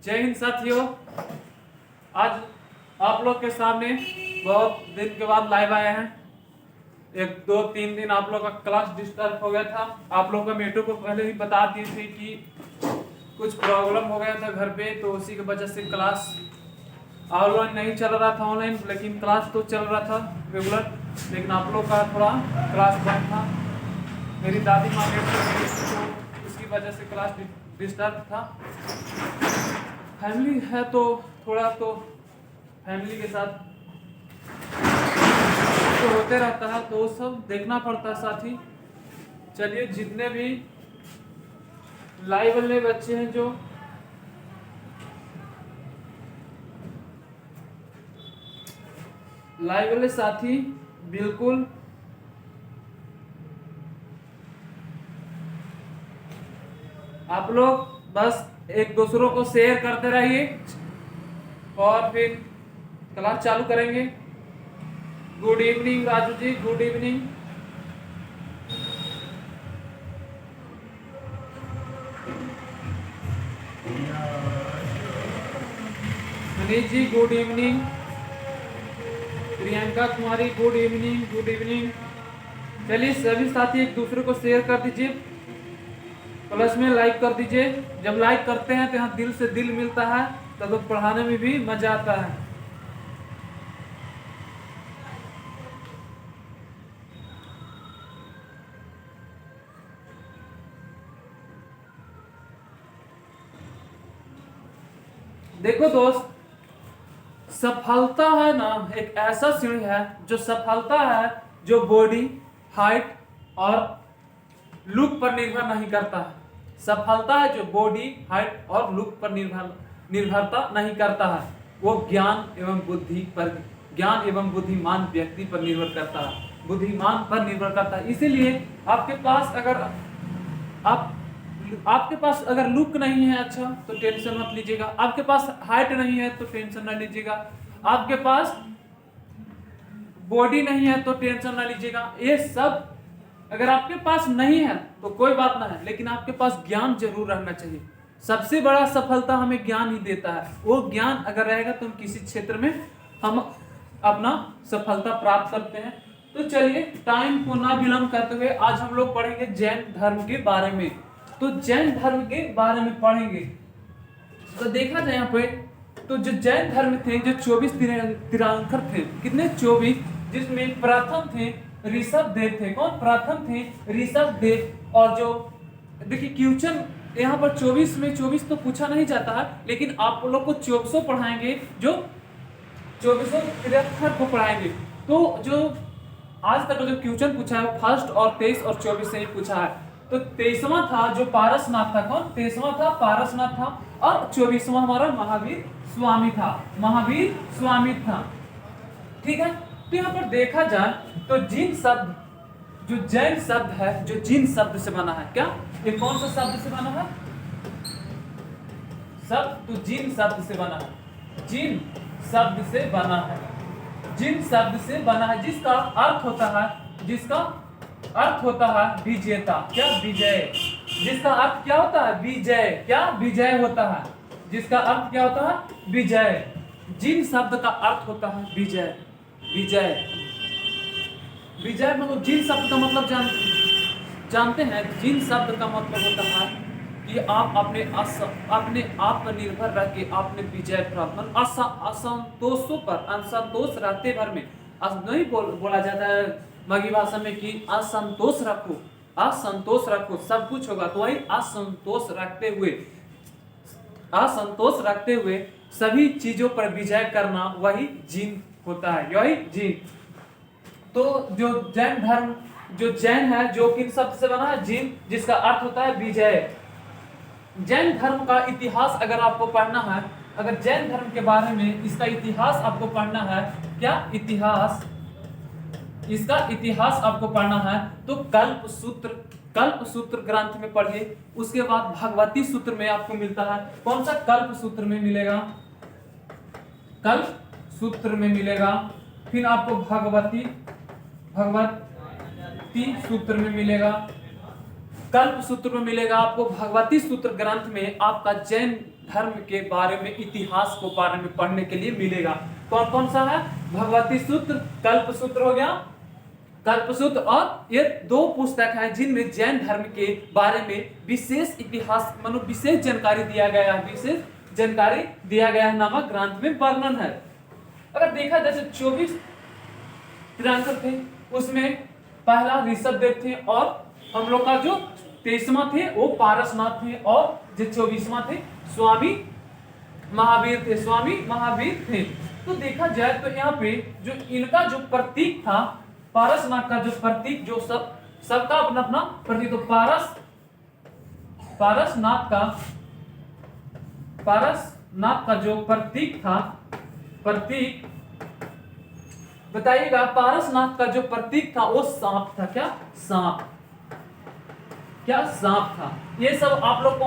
जय हिंद साथियों। आज आप लोग के सामने बहुत दिन के बाद लाइव आए हैं। एक दो तीन दिन आप लोग का क्लास डिस्टर्ब हो गया था। आप लोग का मेटो को पहले ही बता दिए थे कि कुछ प्रॉब्लम हो गया था घर पे, तो उसी की वजह से क्लास ऑनलाइन नहीं चल रहा था ऑनलाइन, लेकिन क्लास तो चल रहा था रेगुलर। लेकिन आप लोग का थोड़ा क्लास बंद था। मेरी दादी माँ तो उसकी वजह से क्लास डिस्टर्ब था। फैमिली है तो थोड़ा तो फैमिली के साथ तो होते रहता है, तो सब देखना पड़ता है साथी। चलिए, जितने भी लाइव वाले बच्चे हैं, जो लाइव वाले साथी, बिल्कुल आप लोग बस एक दूसरों को शेयर करते रहिए और फिर क्लास चालू करेंगे। Good evening Raju ji, good evening. Manish ji good evening. Priyanka Kumari good evening, good evening. चलिए सभी साथी एक दूसरे को शेयर कर दीजिए, प्लस में लाइक कर दीजिए। जब लाइक करते हैं तो यहाँ दिल से दिल मिलता है, तब तो पढ़ाने में भी मजा आता है। देखो दोस्त, सफलता है ना एक ऐसा सीढ़ी है जो सफलता है, जो बॉडी हाइट और लुक पर निर्भर नहीं करता है। सफलता है जो बॉडी हाइट और लुक पर निर्भरता नहीं करता है। वो ज्ञान एवं बुद्धिमान व्यक्ति पर निर्भर करता है, बुद्धिमान पर निर्भर करता है। इसीलिए आपके पास अगर लुक नहीं है अच्छा, तो टेंशन मत लीजिएगा। आपके पास हाइट नहीं है तो टेंशन ना लीजिएगा। आपके पास बॉडी नहीं है तो टेंशन ना लीजिएगा। ये सब अगर आपके पास नहीं है तो कोई बात ना है, लेकिन आपके पास ज्ञान जरूर रहना चाहिए। सबसे बड़ा सफलता हमें ज्ञान ही देता है। वो ज्ञान अगर रहेगा तो हम किसी क्षेत्र में हम अपना सफलता प्राप्त करते हैं। तो चलिए, टाइम को ना विलंब करते हुए आज हम लोग पढ़ेंगे जैन धर्म के बारे में। तो जैन धर्म के बारे में पढ़ेंगे। तो देखा जाए यहाँ पे, तो जो जैन धर्म थे, जो 24 तीर्थंकर थे, कितने 24, जिसमें प्रथम थे ऋषभ देव थे। कौन प्रथम थे? ऋषभ देव। और जो देखिए क्वेश्चन यहाँ पर 24 में 24 तो पूछा नहीं जाता है, लेकिन आप लोग को 2400 पढ़ाएंगे, जो 2400 तीर्थंकर को पढ़ाएंगे। तो जो आज तक जो क्वेश्चन पूछा है वो फर्स्ट और 23 और 24 से ही पूछा है। तो 23वां था जो पारसनाथ था। कौन? 23वां था पारसनाथ था, और 24वां हमारा महावीर स्वामी था। महावीर स्वामी था, ठीक है। तो यहाँ पर देखा जाए तो जिन शब्द, जो जैन शब्द है, जो जिन शब्द से बना है, क्या ये कौन सा शब्द से बना है? शब्द तो जिन शब्द से बना है। जिन शब्द से बना है, जिन शब्द से बना है, जिसका अर्थ होता है विजेता। क्या? विजय। जिसका अर्थ क्या होता है? विजय। क्या? विजय होता है। जिसका अर्थ क्या होता है? विजय। जिन शब्द का अर्थ होता है विजय। विजय, विजय मतलब जिन शब्द का मतलब जानते हैं। जिन शब्द का मतलब होता है कि आप अपने आप पर निर्भर रह के आपने विजय प्राप्त, असंतोषों पर, असंतोष रहते भर में नहीं बोला जाता है मगी भाषा में कि असंतोष रखो, असंतोष रखो, सब कुछ होगा। तो वही असंतोष रखते हुए सभी चीजों पर विजय करना, वही जिन होता है, यही जिन। तो जो जैन धर्म, जो जैन है, जो किन शब्द से बना है? जिन, जिसका अर्थ होता है विजय। जैन धर्म का इतिहास अगर आपको पढ़ना है, अगर जैन धर्म के बारे में इसका इतिहास आपको पढ़ना है, क्या इतिहास, इसका इतिहास आपको पढ़ना है, तो कल्प सूत्र ग्रंथ में पढ़िए। उसके बाद भगवती सूत्र में आपको मिलता है। कौन सा? कल्प सूत्र में मिलेगा, कल्प सूत्र में मिलेगा। फिर आपको भगवती सूत्र में मिलेगा, कल्प सूत्र में मिलेगा। आपको भगवती सूत्र ग्रंथ में आपका जैन धर्म के बारे में, इतिहास को बारे में पढ़ने के लिए मिलेगा। कौन कौन सा है? भगवती सूत्र, कल्प सूत्र हो गया, कल्प सूत्र, और ये दो पुस्तक हैं जिनमें जैन धर्म के बारे में विशेष इतिहास मतलब विशेष जानकारी दिया गया है, विशेष जानकारी दिया गया है नामक ग्रंथ में वर्णन है। अगर देखा जैसे 24 तीर्थंकर थे, उसमें पहला ऋषभदेव थे, और हम लोग का जो 23वां थे वो पारसनाथ थे, और जो 24वां थे स्वामी महावीर थे, स्वामी महावीर थे। तो देखा जाए तो यहाँ पे जो इनका जो प्रतीक था, पारसनाथ का जो प्रतीक, जो सबका अपना अपना प्रतीक, तो पारसनाथ का जो प्रतीक था, प्रतीक बताइएगा, पारसनाथ का जो प्रतीक था वो सांप था। क्या? सांप। क्या? सांप था। ये सब आप लोग को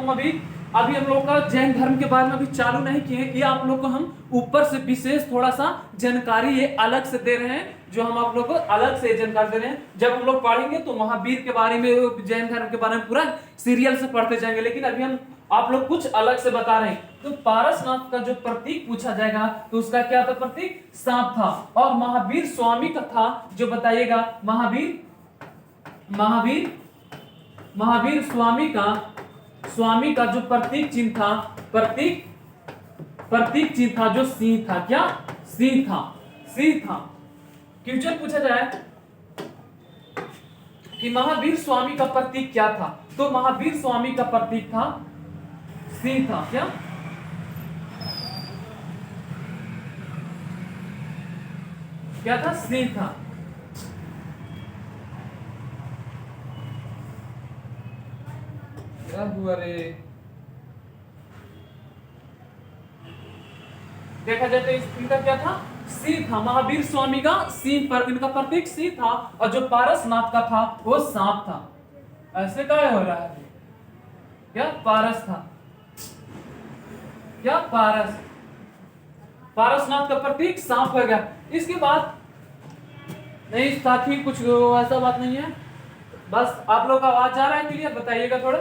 अभी हम लोग का जैन धर्म के बारे में अभी चालू नहीं किए, ये आप लोग को हम ऊपर से विशेष थोड़ा सा जानकारी ये अलग से दे रहे हैं, जो हम आप लोग को अलग से जानकारी दे रहे हैं। जब हम लोग पढ़ेंगे तो महावीर के बारे में, जैन धर्म के बारे में पूरा सीरियल से पढ़ते जाएंगे, लेकिन अभी हम आप लोग कुछ अलग से बता रहे हैं। तो पारसनाथ का जो प्रतीक पूछा जाएगा तो उसका क्या था? प्रतीक सांप था। और महावीर स्वामी का था, जो बताइएगा, महावीर स्वामी का जो प्रतीक चिन्ह था, प्रतीक चिन्ह था जो सिंह था। क्या? सिंह था। क्वेश्चन पूछा जाए कि महावीर स्वामी का प्रतीक क्या था, तो महावीर स्वामी का प्रतीक था सिंह था। क्या था? सिंह था। क्या हुआ रे? देखा जाए तो इनका क्या था? सिंह था। महावीर स्वामी का सिंह पर इनका प्रतीक सिंह था, और जो पारसनाथ का था वो सांप था। ऐसे क्या हो रहा है? क्या? पारस था। क्या? पारसनाथ का प्रतीक सांप हो गया। इसके बाद नहीं साथी, कुछ ऐसा बात नहीं है, बस आप लोग का आवाज आ रहा है क्लियर? बताइएगा थोड़ा,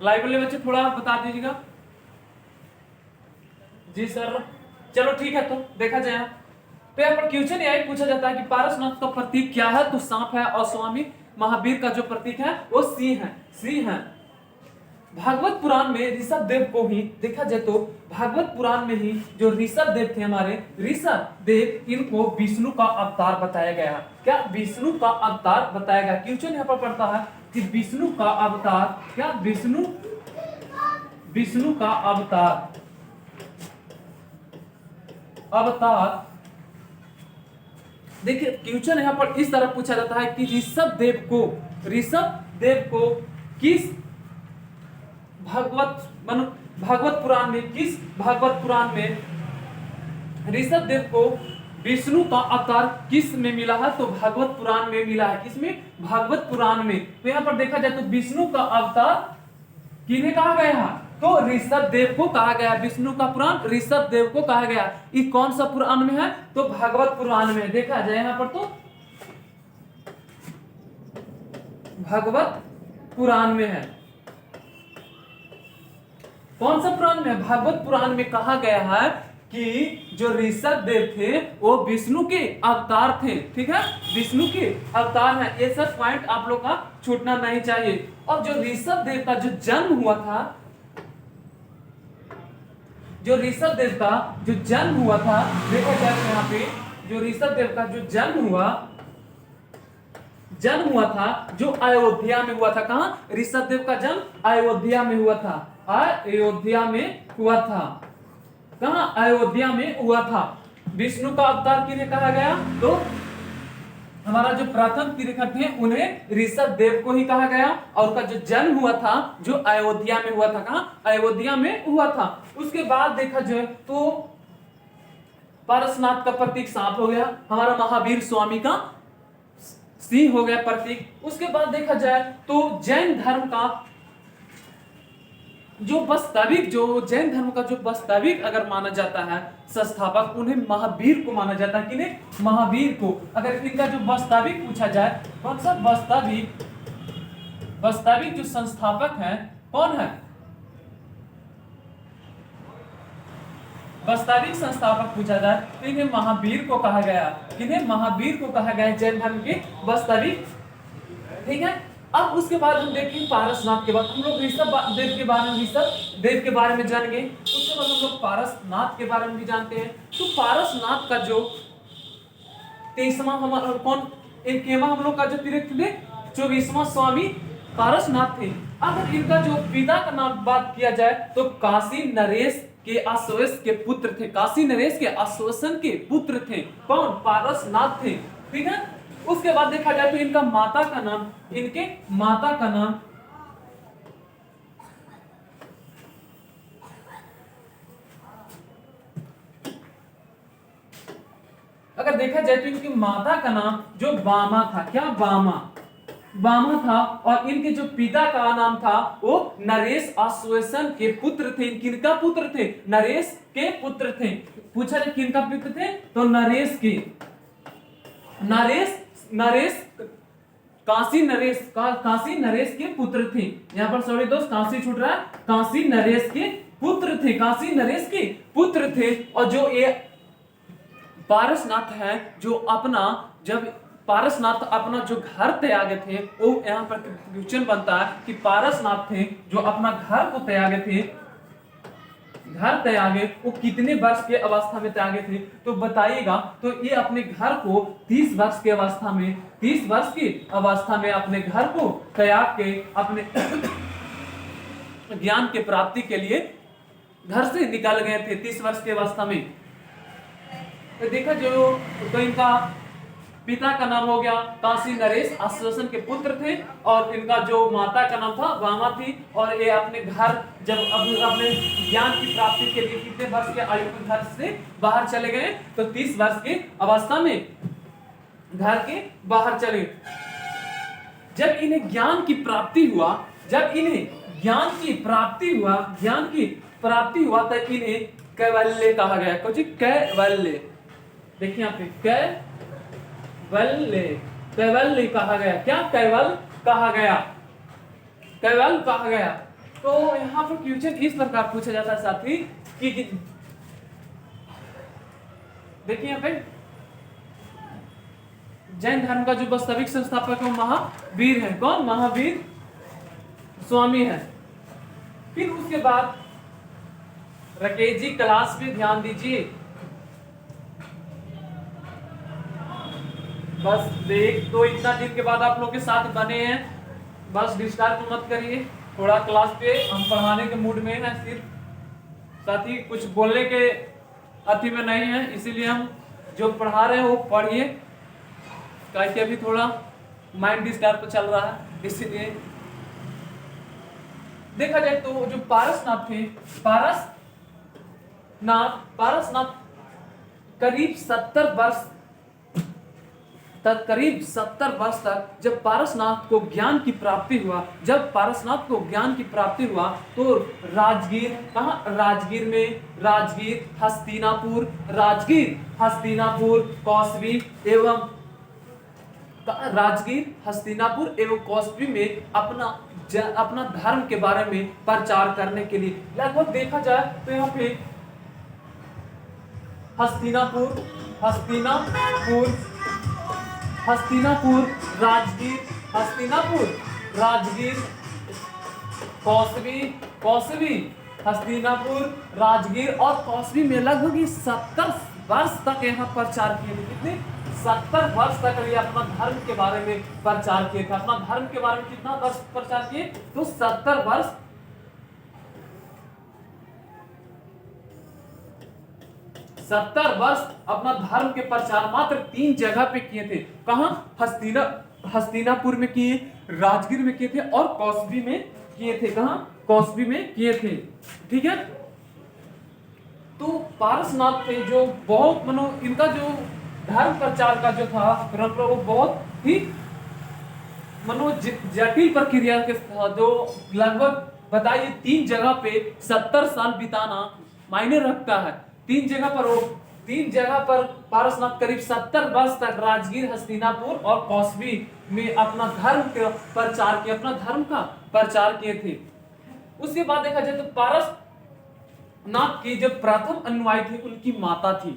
लाइव वाले बच्चे थोड़ा बता दीजिएगा। जी सर, चलो ठीक है। तो देखा जाए तो यहाँ पर क्वेश्चन यही पूछा जाता है कि पारसनाथ का प्रतीक क्या है, तो सांप है, और स्वामी महावीर का जो प्रतीक है वो सिंह है। भागवत पुराण में ऋषभ देव को ही देखा जाए तो भागवत पुराण में ही जो ऋषभ देव थे, हमारे ऋषभ देव, इनको विष्णु का अवतार बताया गया। क्या? विष्णु का अवतार बताया गया। क्वेश्चन यहाँ पर पड़ता है कि विष्णु का अवतार, क्या? विष्णु का अवतार देखिए, क्वेश्चन यहाँ पर इस तरह पूछा जाता है कि ऋषभ देव को किस भागवत पुराण में ऋषभ देव को विष्णु का अवतार किस में मिला है, तो भागवत पुराण में मिला है। किसमें? भागवत पुराण में। तो यहाँ पर देखा जाए तो विष्णु का अवतार किन्हें कहा गया है, तो ऋषभ देव को कहा गया। विष्णु का पुराण ऋषभ देव को कहा गया। ये कौन सा पुराण में है, तो भागवत पुराण में। देखा जाए यहाँ पर तो भागवत पुराण में है। कौन सा पुराण में? भागवत पुराण में कहा गया है कि जो ऋषभ देव थे वो विष्णु के अवतार थे। ठीक है, विष्णु के अवतार हैं। ये सब पॉइंट आप लोग का छूटना नहीं चाहिए। और जो ऋषभ देव का जो जन्म हुआ था, देखा जाए यहाँ पे जो ऋषभ देव का जो जन्म हुआ था जो अयोध्या में हुआ था। कहाँ? ऋषभ देव का जन्म अयोध्या में हुआ था। अयोध्या में हुआ था। कहाँ? अयोध्या में हुआ था। विष्णु का अवतार किन्हें कहा गया, तो हमारा जो प्रथम तीर्थंकर थे उन्हें ऋषभ देव को ही कहा गया। और उनका जो जन्म हुआ था जो अयोध्या में हुआ था। कहाँ? अयोध्या में हुआ था। उसके बाद देखा जाए तो पारसनाथ का प्रतीक सांप हो गया, हमारा महावीर स्वामी का सिंह हो गया प्रतीक। उसके बाद देखा जाए तो जैन धर्म का जो जैन धर्म का जो वास्तविक अगर माना जाता है संस्थापक, उन्हें महावीर को माना जाता है। किन्हें? महावीर को। अगर इनका जो वास्तविक पूछा जाए, कौन सा वास्तविक जो संस्थापक है, कौन है? वास्तविक संस्थापक पूछा जाए तो इन्हें महावीर को कहा गया। इन्हें महावीर को कहा गया जैन धर्म के वास्तविक। ठीक है, अब उसके बाद हम देखेंगे पारसनाथ के बाद हम लोग ऋषभ देव के बारे में, ऋषभ देव के बारे में जानेंगे। उसके बाद हम लोग पारसनाथ के बारे में भी जानते हैं। तो पारसनाथ का जो 23वां हमारा कौन, 21वां हम लोग का जो तीर्थ थे, 24वां स्वामी पारसनाथ थे। अगर इनका जो पिता का नाम बात किया जाए तो काशी नरेश के आश्वेस के पुत्र थे। काशी नरेश के आश्वासन के पुत्र थे कौन, पारसनाथ थे। ठीक है, उसके बाद देखा जाए तो इनका माता का नाम, इनके माता का नाम अगर देखा जाए तो इनकी माता का नाम जो बामा था, क्या बामा था। और इनके जो पिता का नाम था वो नरेश आश्वेसन के पुत्र थे। किनका पुत्र थे, नरेश के पुत्र थे। पूछा जाए किनका पुत्र थे तो नरेश के, नरेश काशी नरेश के पुत्र थे। यहाँ पर सॉरी दोस्त काशी छूट रहा है, काशी नरेश के पुत्र थे, काशी नरेश के पुत्र थे। और जो ये पारसनाथ है, जो अपना जब पारसनाथ अपना जो घर त्यागे थे, वो यहाँ पर क्वेश्चन बनता है कि पारसनाथ थे जो अपना घर को त्यागे थे, घर त्यागे वो कितने वर्ष के अवस्था में त्यागे थे तो बताइएगा। तो ये अपने घर को 30 वर्ष की अवस्था में, 30 वर्ष की अवस्था में अपने घर को त्याग के अपने ज्ञान के प्राप्ति के लिए घर से निकल गए थे 30 वर्ष की अवस्था में। तो देखा जो तो इनका पिता का नाम हो गया काशी नरेश आश्वासन के पुत्र थे, और इनका जो माता का नाम था वामा थी। और ये अपने घर जब अपने ज्ञान की प्राप्ति के लिए कितने वर्ष के आयु में घर से बाहर चले गए तो 30 वर्ष की अवस्था में घर के बाहर चले। जब इन्हें ज्ञान की प्राप्ति हुआ, जब इन्हें ज्ञान की प्राप्ति हुआ तो इन्हें कैवल्य कहा गया। कुछ कैवल्य, देखिए यहाँ पे कैवल्य कहा गया। क्या कैवल कहा गया, कैवल कहा गया। तो यहाँ पर क्वेश्चन इस प्रकार पूछा जाता है साथी कि देखिए यहाँ पे जैन धर्म का जो वास्तविक संस्थापक है महावीर है। कौन, महावीर स्वामी है। फिर उसके बाद राकेश जी क्लास पे ध्यान दीजिए। बस देख तो इतना दिन के बाद आप लोग के साथ बने हैं, बस डिस्टर्ब मत करिए। थोड़ा क्लास पे हम पढ़ाने के मूड में हैं, सिर्फ साथी कुछ बोलने के अति में नहीं है, इसीलिए हम जो पढ़ा रहे हैं वो पढ़िए। क्योंकि अभी थोड़ा माइंड डिस्टर्ब चल रहा है, इसीलिए। देखा जाए तो जो पारसनाथ थे, पारसनाथ करीब 70 वर्ष तक जब पारसनाथ को ज्ञान की प्राप्ति हुआ, तो राजगीर, कहाँ, राजगीर हस्तिनापुर कौसबी एवं कौसबी में अपना धर्म के बारे में प्रचार करने के लिए लगभग देखा जाए तो यहाँ पे राजगीर कौसबी हस्तिनापुर राजगीर और कौसबी में लगभग 70 वर्ष तक यहाँ प्रचार किए थे। कितने, 70 वर्ष तक ये अपना धर्म के बारे में प्रचार किए थे। अपना धर्म के बारे में कितना वर्ष प्रचार किए तो 70 वर्ष। 70 वर्ष अपना धर्म के प्रचार मात्र 3 जगह पे किए थे। कहाँ, हस्तिनापुर में किए, राजगीर में किए थे और कौसबी में किए थे। कहाँ, कौसबी में किए थे। ठीक है, तो पारसनाथ थे जो बहुत इनका जो धर्म प्रचार का जो था परंपरा वो बहुत ही जटिल प्रक्रिया के था, जो लगभग बताइए 3 जगह पे 70 साल बिताना मायने रखता है। 3 जगह पर पारसनाथ करीब 70 वर्ष तक राजगीर, हस्तिनापुर और कौसबी में अपना धर्म का प्रचार किए थे। उसके बाद देखा जाए तो नाथ की जो प्रथम अनुयायी थी उनकी माता थी।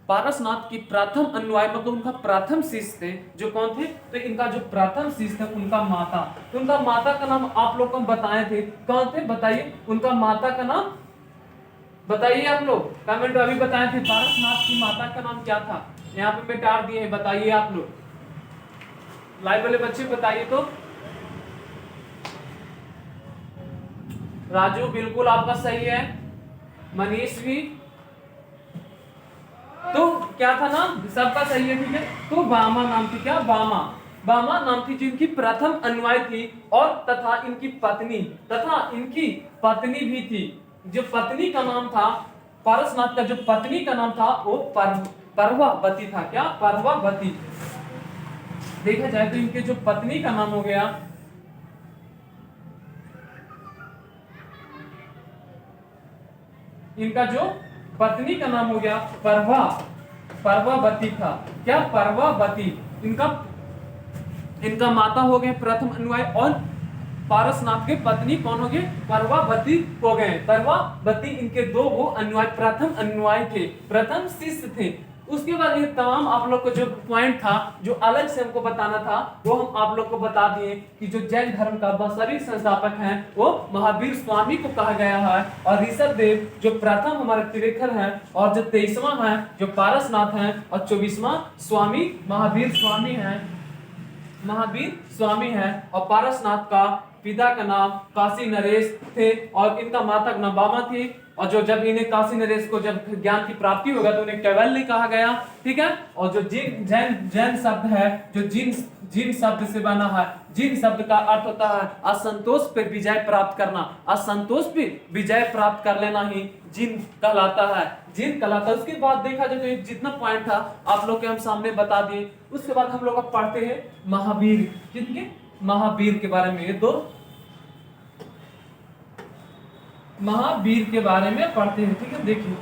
पारसनाथ की प्रथम अनुयायी मतलब उनका प्रथम शिष्य थे जो कौन थे, तो इनका जो प्रथम शिष्य थे उनका माता, तो उनका माता का नाम आप लोग को बताए थे, कौन थे बताइए, उनका माता का नाम बताइए आप लोग, कमेंट में अभी बताए थे पारसनाथ की माता का नाम क्या था, यहाँ पे मैं टार दिए हैं, बताइए आप लोग, लाइव वाले बच्चे बताइए तो। राजू बिल्कुल आपका सही है, मनीष भी, तो क्या था नाम, सबका सही है, ठीक है। तो बामा नाम थी, क्या बामा, बामा नाम थी जिनकी प्रथम अनुयायी थी, और तथा इनकी पत्नी भी थी। जो पत्नी का नाम था पारसनाथ का, जो पत्नी का नाम था वो परवावती था, क्या परवावती। देखा जाए तो इनके जो पत्नी का नाम हो गया, इनका जो पत्नी का नाम हो गया परवावती था, क्या परवावती। इनका माता हो गए प्रथम अनुयायी, और पारसनाथ के पत्नी कौन हो गए, परवावती हो गए। परवावती इनके दो वो अनुयायी, प्रथम अनुयायी थे, प्रथम शिष्य थे। उसके बाद ये तमाम आप लोग को जो पॉइंट था जो अलग से हमको बताना था वो हम आप लोग को बता दिए कि जो जैन धर्म का बसरी संस्थापक हैं वो महावीर स्वामी को कहा गया है, और ऋषभ देव जो प्रथम हमारे त्रिवेकर हैं, और जो 23वां है जो पारसनाथ हैं, और 24वां स्वामी महावीर स्वामी हैं, महावीर स्वामी हैं। और पारसनाथ का पिता का नाम काशी नरेश थे, और इनका माता का नाम बामा थी, और जो जब इन्हें काशी नरेश को जब ज्ञान की प्राप्ति होगा तो उन्हें कैवल्य कहा गया, ठीक है। और जो जैन शब्द है जो जिन शब्द से बना है, जिन शब्द का अर्थ होता है असंतोष पे विजय प्राप्त करना, असंतोष पे विजय प्राप्त कर लेना ही जिन कहलाता है, जिन कहलाता है। उसके बाद देखा जाए तो ये जितना पॉइंट था आप लोग के हम सामने बता दिए। उसके बाद हम लोग अब पढ़ते हैं महावीर, किनके, महावीर के बारे में, ये दो महावीर के बारे में पढ़ते हैं, ठीक है। देखिए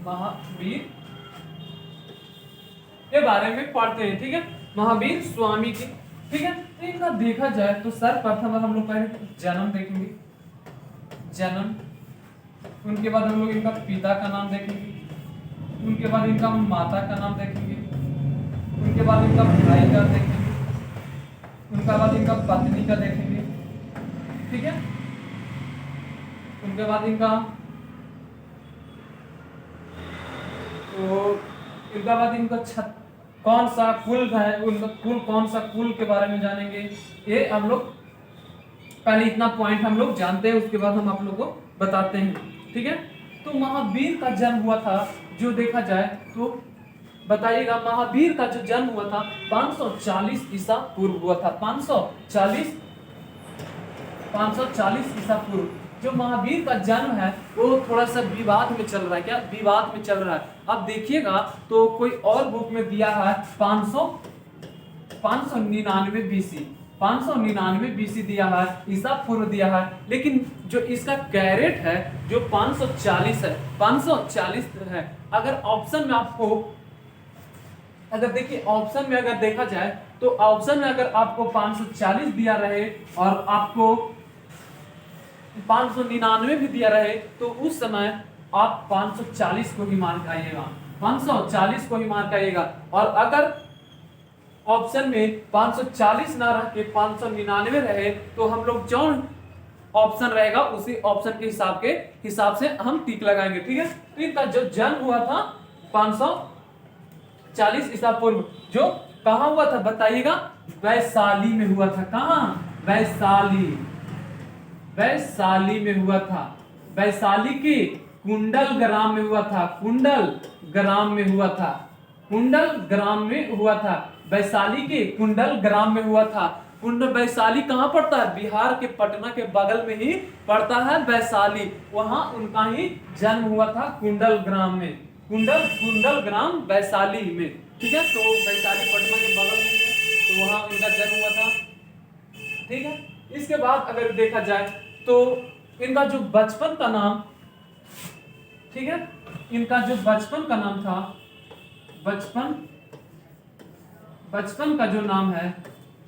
महावीर के बारे में पढ़ते हैं, ठीक है, महावीर स्वामी की, ठीक है। तो इनका देखा जाए तो सर्वप्रथम हम लोग पहले जन्म देखेंगे, जन्म, उनके बाद हम लोग इनका पिता का नाम देखेंगे, उनके बाद इनका माता का नाम देखेंगे, उनके बाद इनका भाई का देखेंगे, उनके बाद इनका पत्नी का देखेंगे, ठीक है। उनके बाद इनका तो इनका बाद इनका कौन सा कुल है, उनका कुल कौन सा कुल के बारे में जानेंगे। ये हम लोग पहले इतना पॉइंट हम लोग जानते हैं, उसके बाद हम आप लोग को बताते हैं, ठीक है। तो महावीर का जन्म हुआ था, जो देखा जाए तो बताइएगा, महावीर का जो जन्म हुआ था 540 ईसा पूर्व हुआ था, 540 ईसा पूर्व। जो महावीर का जन्म है वो थोड़ा सा विवाद में चल रहा है, क्या विवाद में चल रहा है। अब देखिएगा तो कोई और बुक में दिया है 599 बीसी, 599 बीसी दिया है, ईसा पूर्व दिया है, लेकिन जो इसका कैरेट है जो 540 है, 540 है। अगर ऑप्शन में आपको, अगर देखिए ऑप्शन में अगर देखा जाए तो ऑप्शन में अगर आपको 540 दिया रहे और आपको 599 भी दिया रहे तो उस समय आप 540 को ही मार्क आइएगा, 540 को ही मार्क आइएगा। और अगर ऑप्शन में 540 ना रह के 599 रहे तो हम लोग जो ऑप्शन रहेगा उसी ऑप्शन के हिसाब से हम टिक लगाएंगे, ठीक है। तो इनका जो जन्म हुआ था 540 ईसा पूर्व, जो कहाँ हुआ था बताइएगा, वैशाली में हुआ था। कहाँ, वैशाली में हुआ था, वैशाली के कुंडल ग्राम में हुआ था, कुंडल ग्राम में हुआ था, कुंडल ग्राम में हुआ था, वैशाली के कुंडल ग्राम में हुआ था। कुंडल वैशाली कहाँ पड़ता है, बिहार के पटना के बगल में ही पड़ता है वैशाली, वहां उनका ही जन्म हुआ था कुंडल ग्राम में, कुंडल ग्राम वैशाली में, ठीक है। तो वैशाली पटना के बगल में है तो वहां उनका जन्म हुआ था, ठीक है। इसके बाद अगर देखा जाए तो इनका जो बचपन का नाम, ठीक है, इनका जो बचपन का नाम था, बचपन का जो नाम है,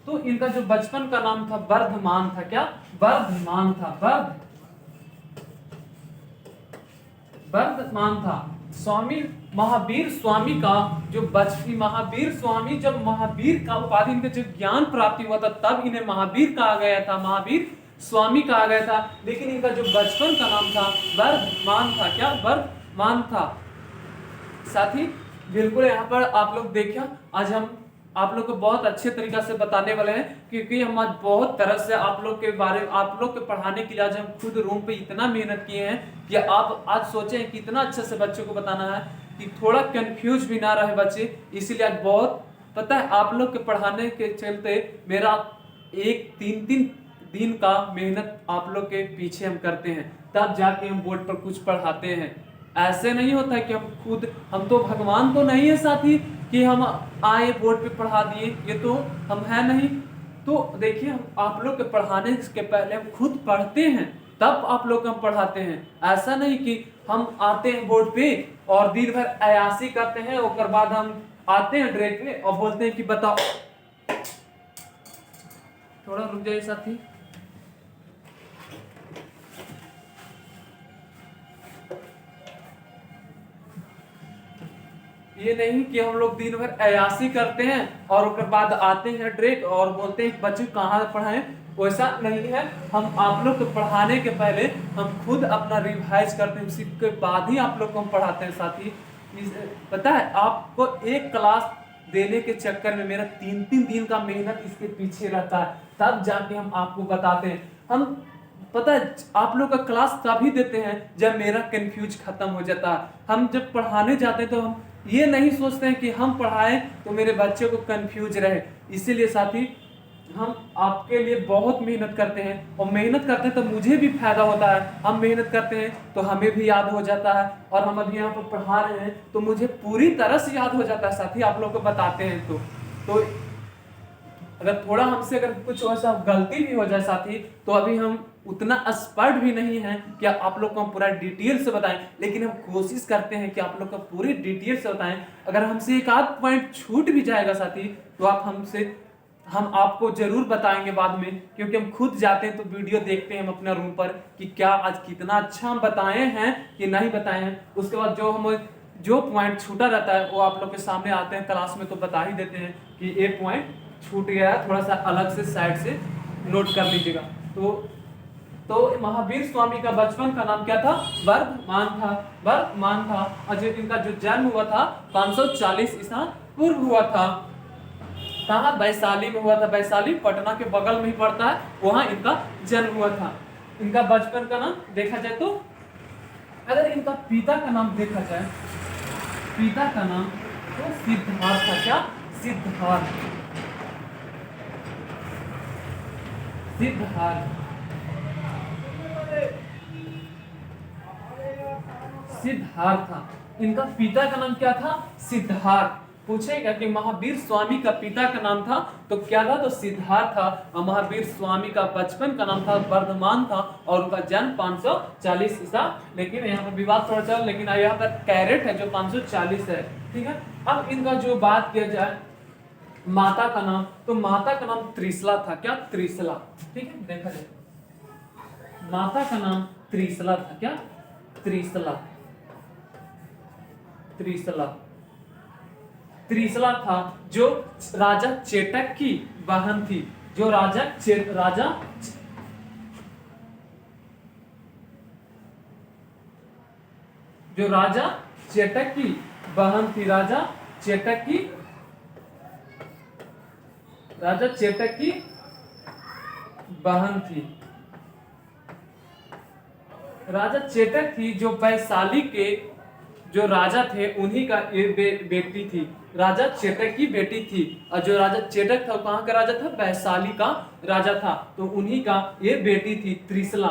तो इनका जो बचपन का नाम था वर्धमान था। क्या? वर्धमान था। वर्धमान था। स्वामी महावीर स्वामी का जो महावीर स्वामी, जब महावीर का उपाधि इनके जो ज्ञान प्राप्ति हुआ था तब इन्हें महावीर कहा गया था, महावीर स्वामी कहा गया था। लेकिन इनका जो बचपन का नाम था वर्धमान था। क्या? वर्धमान था। साथी बिल्कुल यहाँ पर आप लोग देखिए, आज हम आप लोग को बहुत अच्छे तरीका से बताने वाले हैं, क्योंकि हम आज बहुत तरह से आप लोग के पढ़ाने के लिए आज हम खुद रूम पे इतना मेहनत किए हैं कि आप आज सोचें कि इतना अच्छे से बच्चों को बताना है कि थोड़ा कंफ्यूज भी ना रहे बच्चे। इसीलिए आज बहुत पता है आप लोग के पढ़ाने के चलते मेरा एक 3 दिन का मेहनत आप लोग के पीछे हम करते हैं, तब जाके हम बोर्ड पर कुछ पढ़ाते हैं। ऐसे नहीं होता है कि हम तो भगवान तो नहीं है साथी कि हम आए बोर्ड पे पढ़ा दिए, ये तो हम है नहीं। तो देखिए, हम आप लोग के पढ़ाने के पहले हम खुद पढ़ते हैं, तब आप लोग को हम पढ़ाते हैं। ऐसा नहीं कि हम आते हैं बोर्ड पे और दिन भर अयासी करते हैं, उसके बाद हम आते हैं डायरेक्ट पे और बोलते हैं कि बताओ। थोड़ा रुक जाइए साथी। ये नहीं कि हम लोग दिन भर अयासी करते हैं और उसके बाद आते हैं डायरेक्ट और बोलते हैं बच्चे कहाँ पढ़ाएं, वैसा नहीं है। हम आप लोग को पढ़ाने के पहले हम खुद अपना रिवाइज करते हैं, उसी के बाद ही आप लोग को हम पढ़ाते हैं साथी। पता है आपको एक क्लास देने के चक्कर में मेरा 3 दिन का मेहनत इसके पीछे रहता है, तब जाके हम आपको बताते हैं। हम पता है आप लोग का क्लास तभी देते हैं जब मेरा कंफ्यूज खत्म हो जाता है। हम जब पढ़ाने जाते हैं तो हम ये नहीं सोचते हैं कि हम पढ़ाएं तो मेरे बच्चे को कंफ्यूज रहे। इसीलिए साथी हम आपके लिए बहुत मेहनत करते हैं, और मेहनत करते हैं तो मुझे भी फायदा होता है। हम मेहनत करते हैं तो हमें भी याद हो जाता है, और हम अभी यहाँ पर पढ़ा रहे हैं तो मुझे पूरी तरह से याद हो जाता है साथी। आप लोग को बताते हैं तो अगर थोड़ा हमसे अगर कुछ ऐसा गलती भी हो जाए साथी, तो अभी हम उतना एक्सपर्ट भी नहीं है कि आप लोग को हम पूरा डिटेल से बताएं, लेकिन हम कोशिश करते हैं कि आप लोग को पूरी डिटेल से बताएं। अगर हमसे एक आध पॉइंट छूट भी जाएगा साथी, तो हम आपको जरूर बताएंगे बाद में, क्योंकि हम खुद जाते हैं तो वीडियो देखते हैं हम अपना रूम पर कि क्या आज कितना अच्छा हम बताए हैं कि नहीं बताए हैं। उसके बाद जो पॉइंट छूटा रहता है वो आप लोग के सामने आते हैं क्लास में तो बता ही देते हैं कि एक पॉइंट छूट गया है, थोड़ा सा अलग से साइड से नोट कर लीजिएगा। तो महावीर स्वामी का बचपन का नाम क्या था? वर्धमान था। और इनका जो जन्म हुआ था 540 ईसा पूर्व हुआ था। कहाँ? वैशाली में हुआ था। वैशाली पटना के बगल में ही पड़ता है, वहां इनका जन्म हुआ था। इनका बचपन का नाम देखा जाए तो, अगर इनका पिता का नाम देखा जाए, पिता का नाम तो सिद्धार्थ था। क्या? सिद्धार्थ था। इनका पिता का नाम क्या था? सिद्धार्थ। पूछेगा कि महावीर स्वामी का पिता का नाम था तो क्या था? तो सिद्धार्थ था। और महावीर स्वामी का बचपन का नाम था वर्धमान था, और उनका जन्म 540 ईसा। लेकिन यहाँ पर विवाद थोड़ा चल, लेकिन यहाँ पर कैरेट है जो 540 है। ठीक है। अब इनका जो बात किया जाए माता का नाम, तो माता का नाम त्रिशला था। क्या? त्रिशला। ठीक है, देखा जाए माता का नाम त्रिशला था। क्या? त्रिशला था, जो राजा चेटक की बहन थी। जो राजा चेटक की बहन थी। राजा चेटक की बहन थी। राजा चेटक थी जो वैशाली के जो राजा थे उन्हीं का बेटी थी। राजा चेटक की बेटी थी, और जो राजा चेटक था कहाँ का राजा था? वैशाली का राजा था, तो उन्हीं का ये बेटी थी त्रिशला।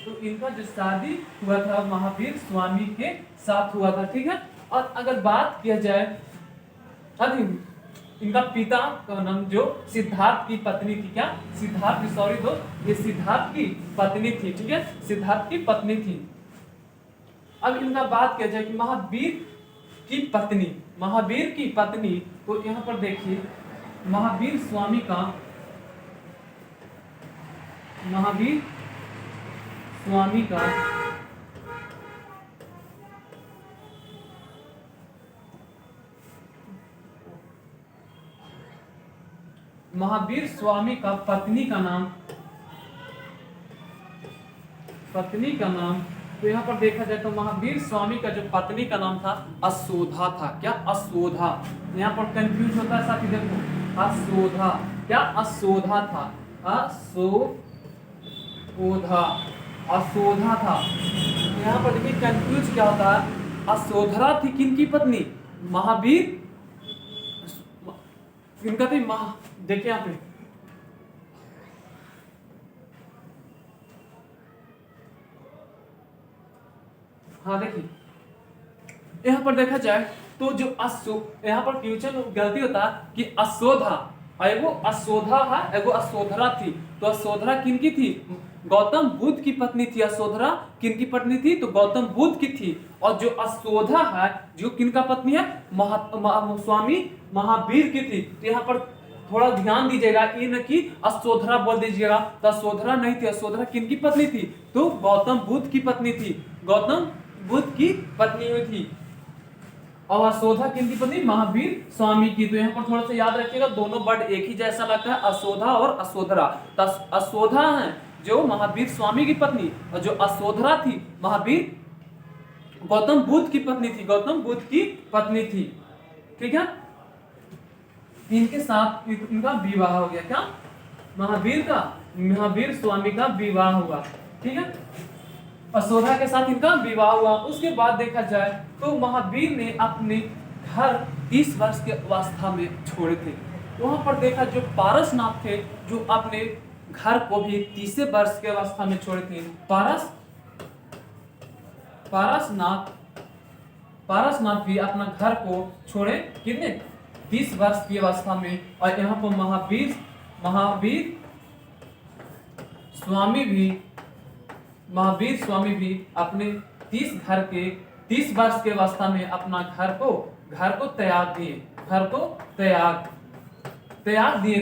तो इनका जो शादी हुआ था महावीर स्वामी के साथ हुआ था। ठीक है। और अगर बात किया जाए इनका पिता का नाम जो सिद्धार्थ की पत्नी थी। क्या? ये सिद्धार्थ की पत्नी थी। ठीक है, सिद्धार्थ की पत्नी थी। अब इनका बात किया जाए कि महावीर की महावीर की पत्नी, तो यहाँ पर देखिए महावीर स्वामी का, महावीर स्वामी का महावीर स्वामी का पत्नी का नाम, पत्नी का नाम, तो यहाँ पर देखा जाए तो महावीर स्वामी का जो पत्नी का नाम था अशोधा था। क्या? अशोधा। यहाँ पर कंफ्यूज होता है साथी, देखो अशोधा, क्या? अशोधा था, अशोधा, अशोधा था। यहाँ पर देखिए कंफ्यूज क्या होता है, अशोधरा थी किनकी पत्नी? महावीर, इनका थी देखिए यहाँ पे हाँ देखिए यहाँ पर देखा जाए तो जो यहाँ पर क्वेश्चन गलती होता है कि अशोधा, एगो अशोधा है, एगो अशोधरा थी। तो अशोधरा किनकी थी? गौतम बुद्ध की पत्नी थी। अशोधरा किनकी पत्नी थी? तो गौतम बुद्ध की थी। और जो अशोधा है जो किनका पत्नी है? स्वामी महावीर की थी। तो यहाँ पर थोड़ा ध्यान दीजिएगा, ये न कि अशोधरा बोल दीजिएगा, तो अशोधरा नहीं थी। अशोधरा किनकी पत्नी थी? तो गौतम बुद्ध की पत्नी थी, गौतम बुद्ध की पत्नी हुई थी। और अशोधा किनकी पत्नी? महावीर स्वामी की। तो यहाँ पर थोड़ा सा याद रखिएगा, दोनों वर्ड एक ही जैसा लगता है, अशोधा और अशोधरा। तो अशोधा है जो महावीर स्वामी की पत्नी, और जो अशोधरा थी महावीर गौतम बुद्ध की पत्नी थी, गौतम बुद्ध की पत्नी थी। ठीक है, इनके साथ इनका विवाह हो गया। क्या? महावीर स्वामी का विवाह हुआ। ठीक है, अशोधा के साथ इनका विवाह हुआ। उसके बाद देखा जाए तो महावीर ने अपने घर 30 वर्ष के अवस्था में छोड़े थे। वहां पर देखा जो पारसनाथ थे जो अपने घर को भी 30 वर्ष के अवस्था में छोड़े थे। पारसनाथ भी अपना घर को छोड़े कितने? 30 वर्ष की अवस्था में। और यहाँ पर महावीर स्वामी भी अपने 30 वर्ष की अवस्था में अपना घर को त्याग दिए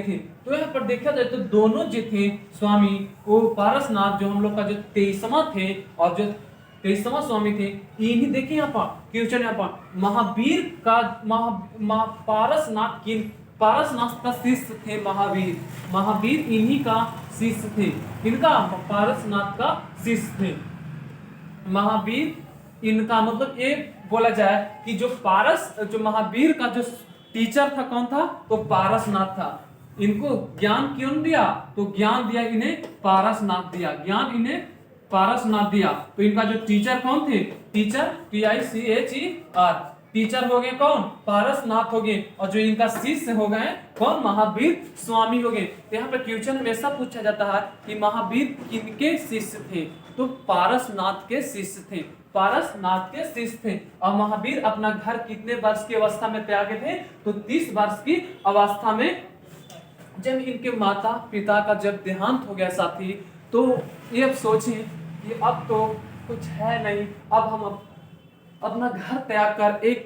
थे। तो यहाँ पर देखा जाए तो दोनों जो थे स्वामी, वो पारसनाथ जो हम लोग का जो 23वां थे और जो 23वां स्वामी थे, इन्हीं देखिए यहाँ पर क्वेश्चन, यहाँ पर महावीर का पारसनाथ का शिष्य थे महावीर इन्हीं का शिष्य थे। इनका पारसनाथ का शिष्य थे महावीर। इनका मतलब ये बोला जाए कि जो महावीर का जो टीचर था कौन था? तो पारसनाथ था। इनको ज्ञान क्यों दिया? तो ज्ञान दिया इन्हें पारसनाथ दिया, ज्ञान इन्हें पारसनाथ दिया। तो इनका जो टीचर कौन थे? टीचर TICHER, टीचर हो गए कौन? पारसनाथ हो गए। और जो इनका शिष्य हो गए कौन? महावीर स्वामी हो गए। तो यहाँ पे क्वेश्चन हमेशा पूछा जाता है कि महावीर किनके शिष्य थे? तो पारसनाथ के शिष्य थे, पारसनाथ के शिष्य थे। और महावीर अपना घर कितने वर्ष की अवस्था में त्यागे थे? तो 30 वर्ष की अवस्था में। जब इनके माता पिता का जब देहांत हो गया साथी, तो ये अब सोचें कि अब तो कुछ है नहीं, अब हम अपना घर त्याग कर एक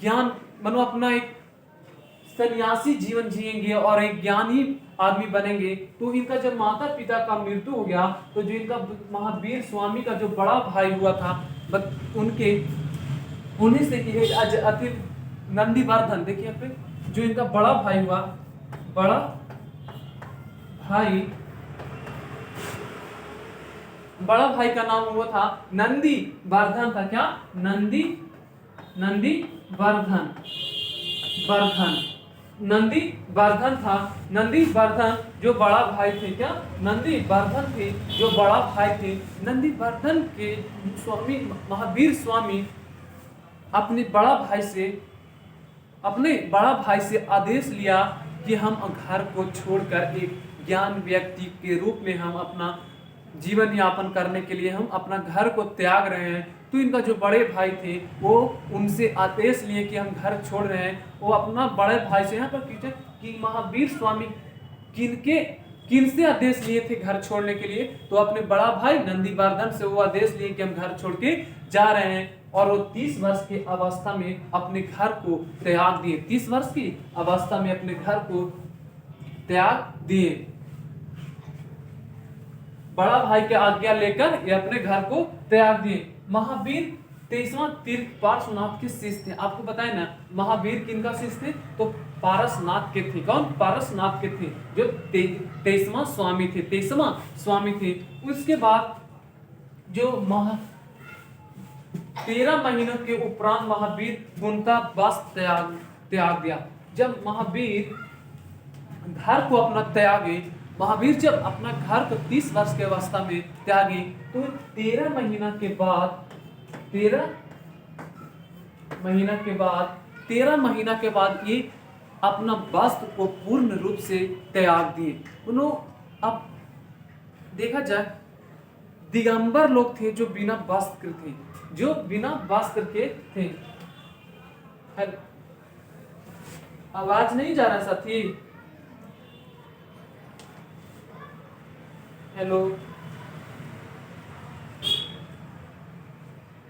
ज्ञान अपना एक सन्यासी जीवन जिएंगे और एक ज्ञानी आदमी बनेंगे। तो इनका जब माता पिता का मृत्यु हो गया, तो जो इनका महावीर स्वामी का जो बड़ा भाई हुआ था, उन्हीं से अति नंदीवर्धन, देखिए पे जो इनका बड़ा भाई हुआ, बड़ा भाई का नाम हुआ था नंदीवर्धन था। क्या? नंदीवर्धन था। नंदीवर्धन जो बड़ा भाई थे। क्या? नंदीवर्धन थे जो बड़ा भाई थे। नंदीवर्धन के स्वामी महावीर स्वामी अपने बड़ा भाई से आदेश लिया कि हम घर को छोड़कर एक ज्ञान व्यक्ति के रूप में हम अपना जीवन यापन करने के लिए हम अपना घर को त्याग रहे हैं। तो इनका जो बड़े भाई थे वो उनसे आदेश लिए कि हम घर छोड़ रहे हैं। वो अपना बड़े भाई से, यहाँ पर कि महावीर स्वामी किनसे आदेश लिए थे घर छोड़ने के लिए? तो अपने बड़ा भाई नंदीवर्धन से वो आदेश लिए कि हम घर छोड़ के जा रहे हैं। और वो 30 वर्ष की अवस्था में अपने घर को त्याग दिए। 30 वर्ष की अवस्था में अपने घर को त्याग दिए। बड़ा भाई की आज्ञा लेकर ये अपने घर को त्याग दिए। महावीर 23वां तीर्थ पार्श्वनाथ के शिष्य थे। आपको बताए ना, महावीर किनका शिष्य थे? तो पारसनाथ के थे। कौन? पारसनाथ के थे, जो 23वां स्वामी थे। 23वां स्वामी थे। उसके बाद जो 13 महीनों के उपरांत महावीर उनका वस्त्र त्याग दिया। जब महावीर घर को अपना त्यागे, महावीर जब अपना घर को 30 वर्ष की अवस्था में त्यागे, तो 13 महीना के बाद 13 महीना के बाद ये अपना वस्त्र को पूर्ण रूप से त्याग दिए। उन्होंने, अब देखा जाए, दिगंबर लोग थे जो बिना वस्त्र थे, जो बिना वस्त्र के थे। आवाज नहीं जा रहा साथी? हेलो,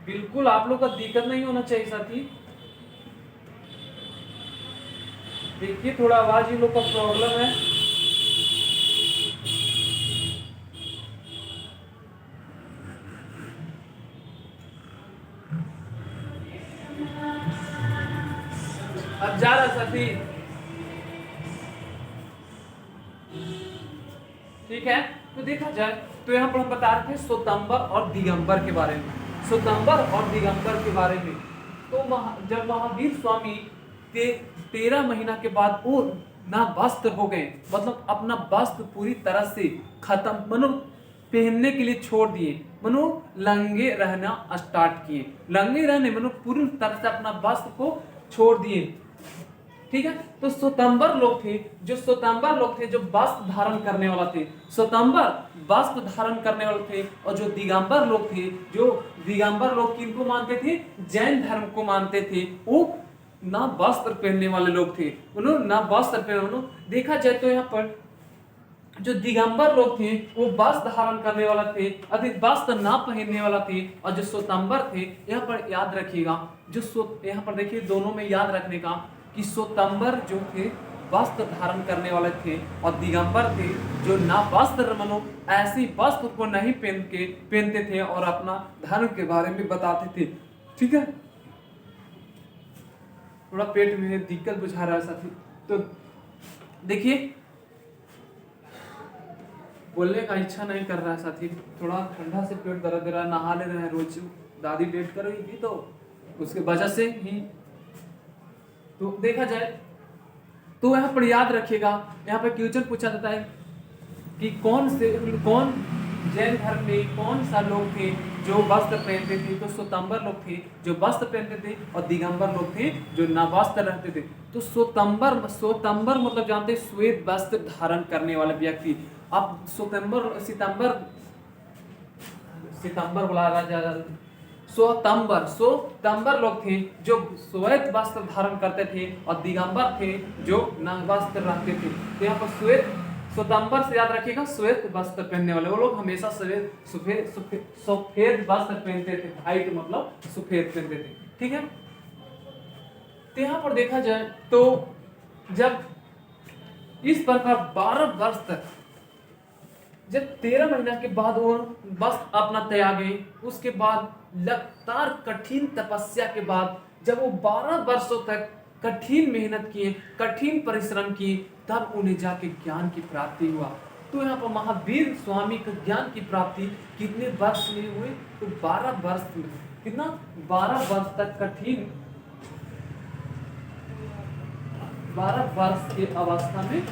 बिल्कुल आप लोग का दिक्कत नहीं होना चाहिए साथी। देखिए थोड़ा आवाज ही लोग का प्रॉब्लम है। अब जा रहा साथी? ठीक है, तो देखा जाए तो यहाँ पर हम बता रहे थे स्वतंबर और दिगंबर के बारे में। स्वतंबर और दिगंबर के बारे में तो जब महावीर स्वामी 13 महीना के बाद वो ना वस्त्र हो गए, मतलब अपना वस्त्र पूरी तरह से खत्म, मनो पहनने के लिए छोड़ दिए, मनो लंगे रहना स्टार्ट किए। लंगे रहने मनो पूरी तरह से अपना वस्त्र को छोड़ दिए। ठीक है, तो स्वतंबर लोग थे, जो वस्त्र धारण करने वाला थे, स्वतंबर वस्त्र धारण करने वाले थे। और जो दिगंबर लोग थे, जो दिगंबर लोग किनको मानते थे? जैन धर्म को मानते थे। वो ना वस्त्र पहनने वाले लोग थे, उन्होंने ना वस्त्र पहने। देखा जाए तो यहाँ पर जो दिगंबर लोग थे वो वस्त्र धारण करने वाला थे, अधिक वस्त्र ना पहनने वाला थे। और जो स्वतंबर थे, यहाँ पर याद रखिएगा, यहाँ पर देखिए दोनों में याद रखने का कि स्वतंबर जो थे वस्त्र धारण करने वाले थे, और दिगंबर थे जो ना वस्त्र, मनो ऐसे वस्त्र को नहीं पहनते थे और अपना धर्म के बारे में बताते थे। ठीक है, थोड़ा पेट में दिक्कत बुझा रहा है साथी, तो देखिए बोलने का इच्छा नहीं कर रहा है साथी, थोड़ा ठंडा से पेट दर्द दे रहा है। नहा ले रहे हैं, रोज दादी लेट कर रही थी तो उसके वजह से ही। तो देखा जाए तो यहाँ पर याद रखिएगा, यहाँ पर क्वेश्चन पूछा जाता है कि कौन जैन धर्म में कौन सा लोग थे जो वस्त्र पहनते थे? तो स्वतंबर लोग थे जो वस्त्र पहनते थे, और दिगंबर लोग थे जो ना वस्त्र रहते थे। तो स्वतंबर मतलब जानते हैं, श्वेत वस्त्र धारण करने वाले व्यक्ति। अब स्वतंबर लोग थे जो श्वेत वस्त्र धारण करते थे, और दिगंबर थे जो न वस्त्र रहते थे। तो यहाँ पर स्वतंबर से याद रखिएगा, श्वेत वस्त्र पहनने वाले, वो लोग हमेशा सफेद वस्त्र पहनते थे। व्हाइट मतलब सफेद पहनते थे। ठीक है, तो यहाँ पर देखा जाए तो जब इस प्रकार 12 वर्ष तक, जब 13 महीना के बाद वो वस्त्र अपना त्यागे, उसके बाद लगातार कठिन तपस्या के बाद जब वो 12 वर्षों तक कठिन मेहनत किए, कठिन परिश्रम किए, तब उन्हें जाके ज्ञान की प्राप्ति हुआ। तो यहाँ पर महावीर स्वामी को ज्ञान की प्राप्ति कितने वर्ष में हुई? तो 12 वर्ष में। कितना? 12 वर्ष तक कठिन, 12 वर्ष की अवस्था में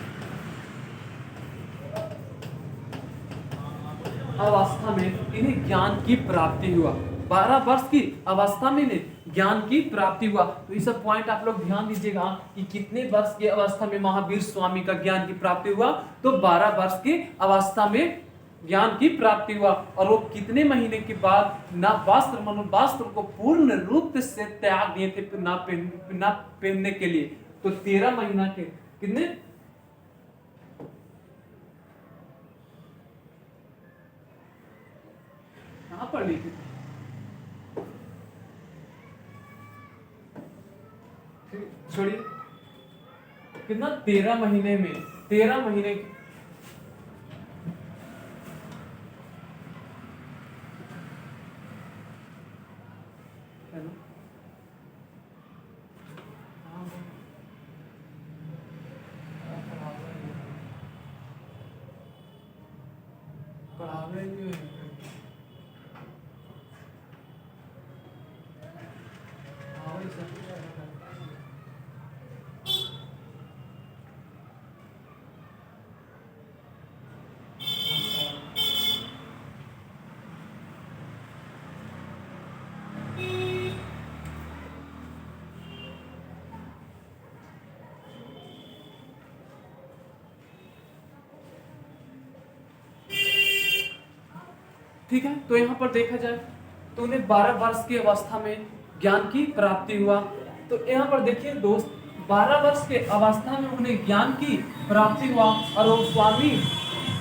इन्हें ज्ञान की प्राप्ति हुआ। 12 वर्ष की अवस्था में इन्हें ज्ञान की प्राप्ति हुआ। तो ये सब पॉइंट आप लोग ध्यान दीजिएगा कि कितने वर्ष की अवस्था में महावीर स्वामी का ज्ञान की प्राप्ति हुआ? तो 12 वर्ष की अवस्था में ज्ञान की प्राप्ति हुआ। और वो कितने महीने के बाद ना वस्त्र को पूर्ण रूप से त्याग दिए थे ना पहनने के लिए? तो 13 महीना के कितने? कहां पढ़ ली थी? छोड़िए, कितना 13 महीने में, 13 महीने है ना? पढ़ावे ही है। हाँ वही सब। ठीक है, तो यहाँ पर देखा जाए तो उन्हें 12 वर्ष की अवस्था में ज्ञान की प्राप्ति हुआ। तो यहाँ पर देखिए दोस्त, 12 वर्ष के अवस्था में उन्हें ज्ञान की प्राप्ति हुआ और वो स्वामी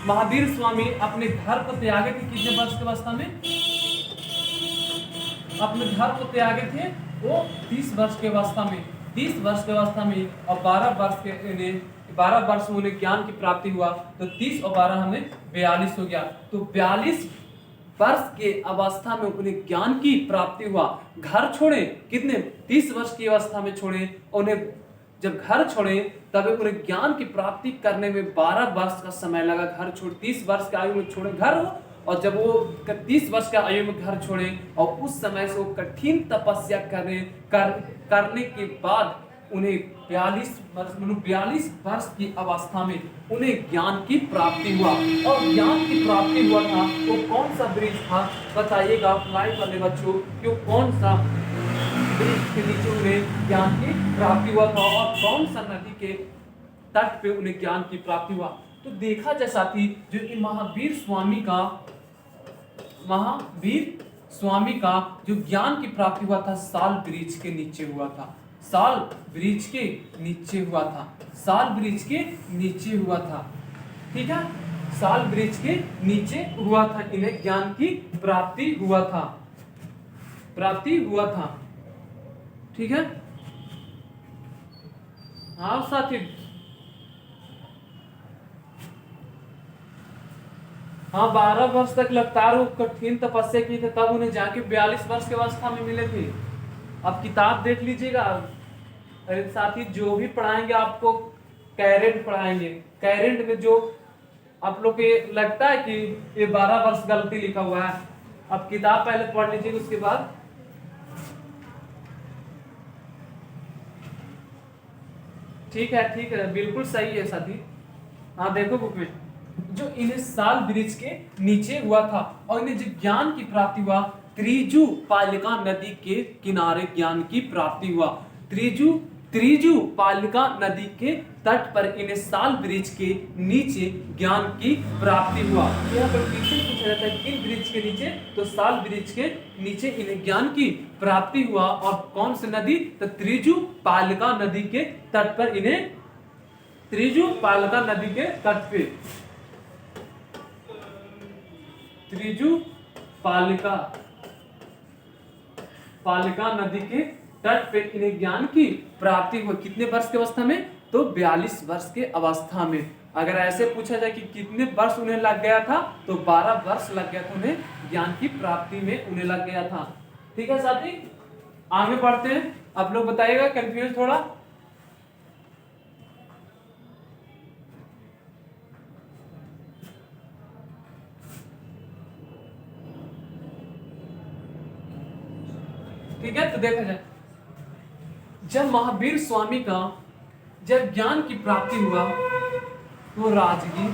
महावीर स्वामी अपने घर को त्यागे थे। कितने वर्ष की अवस्था में अपने घर को त्यागे थे? वो 30 वर्ष की अवस्था में, 30 वर्ष की अवस्था में, और 12 वर्ष में उन्हें ज्ञान की प्राप्ति हुआ। तो 30 और 12 हमें 42 हो गया। तो 42 वर्ष के अवस्था में उन्हें ज्ञान की प्राप्ति हुआ। घर छोड़े कितने? 30 वर्ष की अवस्था में छोड़े। उन्हें जब घर छोड़े तब उन्हें ज्ञान की प्राप्ति करने में 12 वर्ष का समय लगा। घर छोड़ 30 वर्ष की आयु में छोड़े घर, और जब वो 30 वर्ष की आयु में घर छोड़े और उस समय से वो कठिन तपस्या करने के बाद उन्हें 42 वर्ष की अवस्था में उन्हें ज्ञान की प्राप्ति हुआ। और ज्ञान की प्राप्ति हुआ था वो कौन सा ब्रिज था? बताइएगा लाइव वाले बच्चों, क्यों कौन सा ब्रिज के नीचे उन्हें ज्ञान की प्राप्ति हुआ था और कौन सा नदी के तट पे उन्हें ज्ञान की प्राप्ति हुआ? तो देखा जाए साथी, जो कि महावीर स्वामी का जो ज्ञान की प्राप्ति हुआ था साल ब्रिज के नीचे हुआ था। साल ब्रिज के नीचे हुआ था। साल ब्रिज के नीचे हुआ था। ठीक है, साल ब्रिज के नीचे हुआ था, इन्हें ज्ञान की प्राप्ति हुआ था। ठीक है, हाँ साथी, हाँ 12 वर्ष तक लगातार वो कठिन तपस्या की थे, तब उन्हें जाके 42 वर्ष की अवस्था में मिले थे। अब किताब देख लीजिएगा। अरे साथी, जो भी पढ़ाएंगे आपको कैरेंट पढ़ाएंगे। कैरेंट में जो आप लोग के लगता है कि ये 12 वर्ष गलती लिखा हुआ है, अब किताब पहले पढ़ लीजिएगा, उसके बाद ठीक है, बिल्कुल सही है साथी। हाँ देखो बुक में, जो इन्हें साल ब्रिज के नीचे हुआ था और इन्हें जो ज्ञान की प्राप्ति हुआ, त्रिजु पालिका नदी के किनारे ज्ञान की प्राप्ति हुआ। त्रिजु पालिका नदी के तट पर इन्हें साल ब्रिज के नीचे ज्ञान की प्राप्ति हुआ। यहाँ पर क्वेश्चन पूछा जाता है किन ब्रिज के नीचे? तो साल ब्रिज के नीचे इन्हें ज्ञान की प्राप्ति हुआ। और कौन सी नदी? तो त्रिजु पालिका नदी के तट पर इन्हें, त्रिजु पालिका नदी के तट पे, त्रिजु पालिका नदी के तट पे इन्हें ज्ञान की प्राप्ति हुई। कितने वर्ष की अवस्था में? तो 42 वर्ष के अवस्था में। अगर ऐसे पूछा जाए कि कितने वर्ष उन्हें लग गया था, तो 12 वर्ष लग गया था उन्हें ज्ञान की प्राप्ति में, उन्हें लग गया था। ठीक है साथी, आगे बढ़ते हैं। आप लोग बताइएगा, कंफ्यूज थोड़ा? ठीक है, तो देखा जाए, जब महावीर स्वामी का जब ज्ञान की प्राप्ति हुआ तो राजगीर